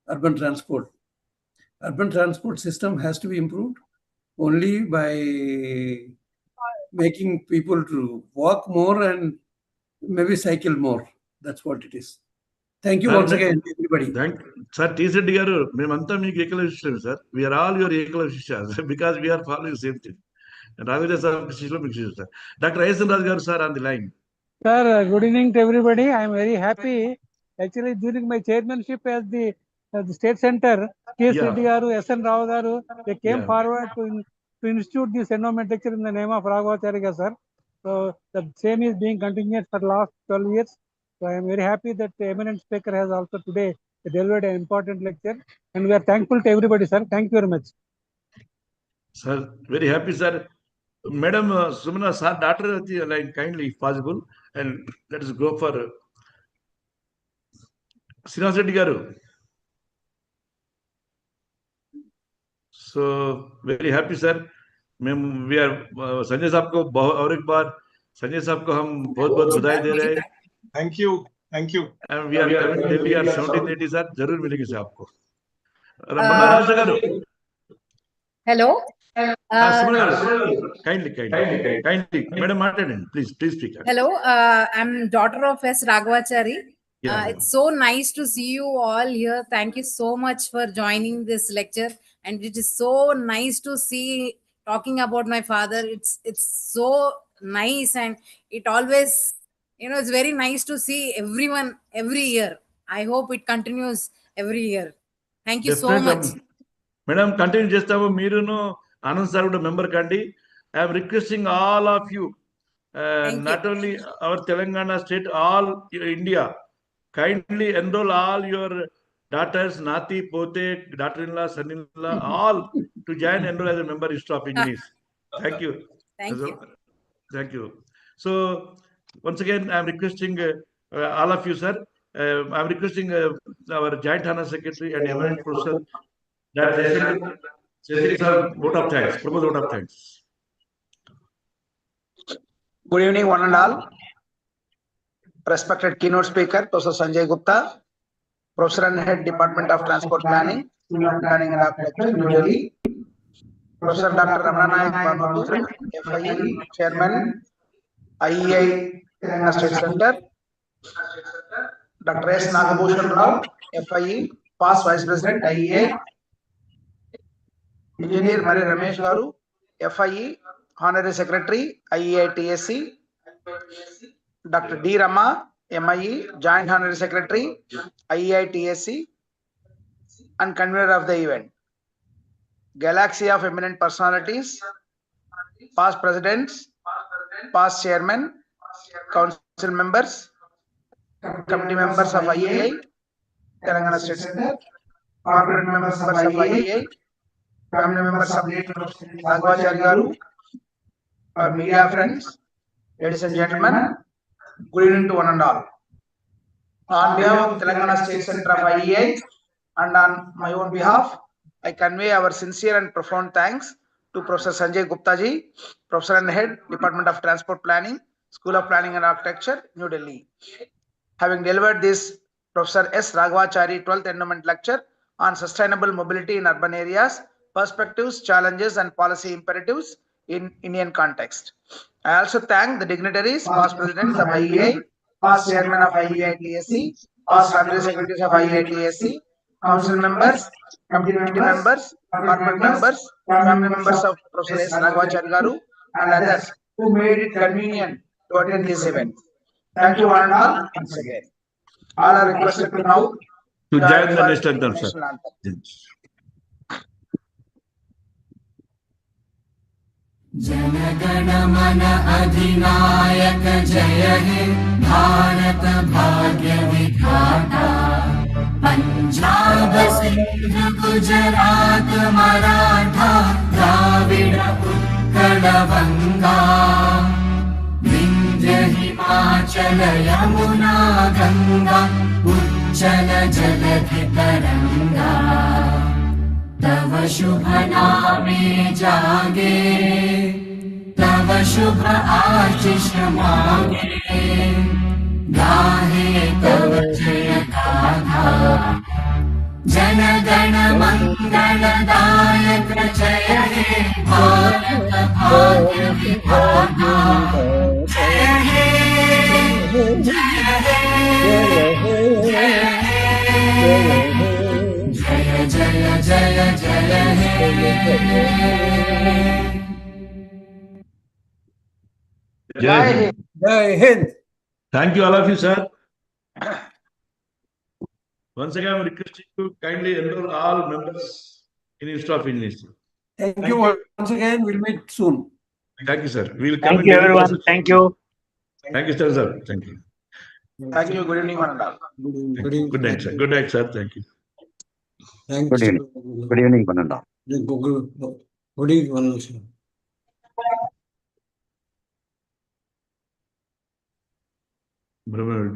urban transport. Urban transport system has to be improved only by making people to walk more and maybe cycle more. That's what it is. Thank you once again, everybody. Sir, T.S. Reddy garu, మేమంతా మీకు ఏకల శిష్యులు, sir. We are all your ఏకల శిష్యాస్ because we are following the same thing. And Raghavachari sir, శిష్యులు మీకు శిష్యులు, sir. Dr. S. Raj garu, sir, on the line. Sir, good evening to everybody. I am very happy. Actually, during my chairmanship as the state center, T.S. Reddy garu, S.N. Rao garu, they came forward to institute this endowment lecture in the name of Raghavachari, sir. So the same is being continued for the last 12 years. So I am very happy that the eminent speaker has also today delivered an important lecture, and we are thankful to everybody, sir. Thank you very much. Sir, very happy, sir. Madam Sumana, sir, daughter line kindly if possible, and let us go for Srinivas Reddy garu. So very happy, sir. We are Sanjay साहब को और एक बार संजय साहब को हम बहुत बधाई दे रहे हैं. Thank you. Thank you. And we are coming to Delhi at 1780, sir. जरूर मिलेंगे सर आपको. Raghavachari garu. Hello. Kindly. Madam Martin, please speak. Hello. I'm daughter of S. Raghavachari. It's so nice to see you all here. Thank you so much for joining this lecture. And it is so nice to see talking about my father. It's so nice, and it always, it's very nice to see everyone every year. I hope it continues every year. Thank you so much. Madam, continue చేస్తాము. మీరును Anand sir కూడా member కండి. I am requesting all of you, not only our Telangana state, all India, kindly enroll all your daughters, Nati, Pote, daughter-in-law, son-in-law, all to enroll as a member Institute of Engineers. Thank you. Thank you. So once again, I am requesting all of you, sir. I am requesting our Joint Honor Secretary and Eminent Professor that they should say vote of thanks. Propose vote of thanks. Good evening, one and all. Respected keynote speaker, Professor Sanjay Gupta, Professor and Head Department of Transport Planning, Planning and Architecture, New Delhi. Professor Dr. Ramnayak Garu, FIE, Chairman, IEI, Telangana State Center. Dr. S. Nagabhushan Rao, FIE, past Vice President, IEI. Engineer Mari Ramesh Garu, FIE, Honorary Secretary, IEI TSC. Dr. D. Rama, MIE, Joint Honorary Secretary, IEI TSC, and convener of the event. Galaxy of eminent personalities, past presidents, past chairmen, council members, committee members of IEI, Telangana State Center, corporate members of IEI, family members of Raghavachari Garu, our media friends, ladies and gentlemen, Good evening to one and all. On behalf of Telangana State Center of IEI and on my own behalf, I convey our sincere and profound thanks to Professor Sanjay Gupta ji, Professor and Head, Department of Transport Planning, School of Planning and Architecture, New Delhi. Having delivered this Professor S. Raghavachari 12th Endowment Lecture on Sustainable Mobility in Urban Areas, Perspectives, Challenges and Policy Imperatives in Indian Context. I also thank the dignitaries, past presidents of IEI, past chairman of IEI TSC, past honorary secretaries of IEI TSC, council members, committee members, corporate members, family members of Professor S. Raghavachari Garu and others who made it convenient to attend this event. Thank you one and all once again. All are requested to now To join the for next anthem, sir. national anthem. जनगण मन अधिनायक जय हे भारत भाग्य विधाता पंजाब सिंध गुजरात मराठा द्राविड़ उत्कल बंगा विंध्य हिमाचल यमुना गंगा उच्चल जलधि तरंगा तव शुभ नामे जागे तव शुभ आशीष मांगे गाहे तव जय गाथा जन गण मंगल दायक जय हे भारत भाग्य विधाता जय हे जय हे जय जय जय जय हे Jai Hind. Jai Hind. Thank you, all of you, sir. Once again, I'm requesting you to kindly enroll all members in Institute of Engineering. Thank you once again. We'll meet soon. Thank you, sir. We will come Thank in you, daily everyone. classes. Thank you. Thank you, sir. Thank you. Thank you. Good evening, one and all. Good night, sir. Good night, sir. Thank you. Thanks. Good evening. Good evening, Pananda. Good evening. Brahma.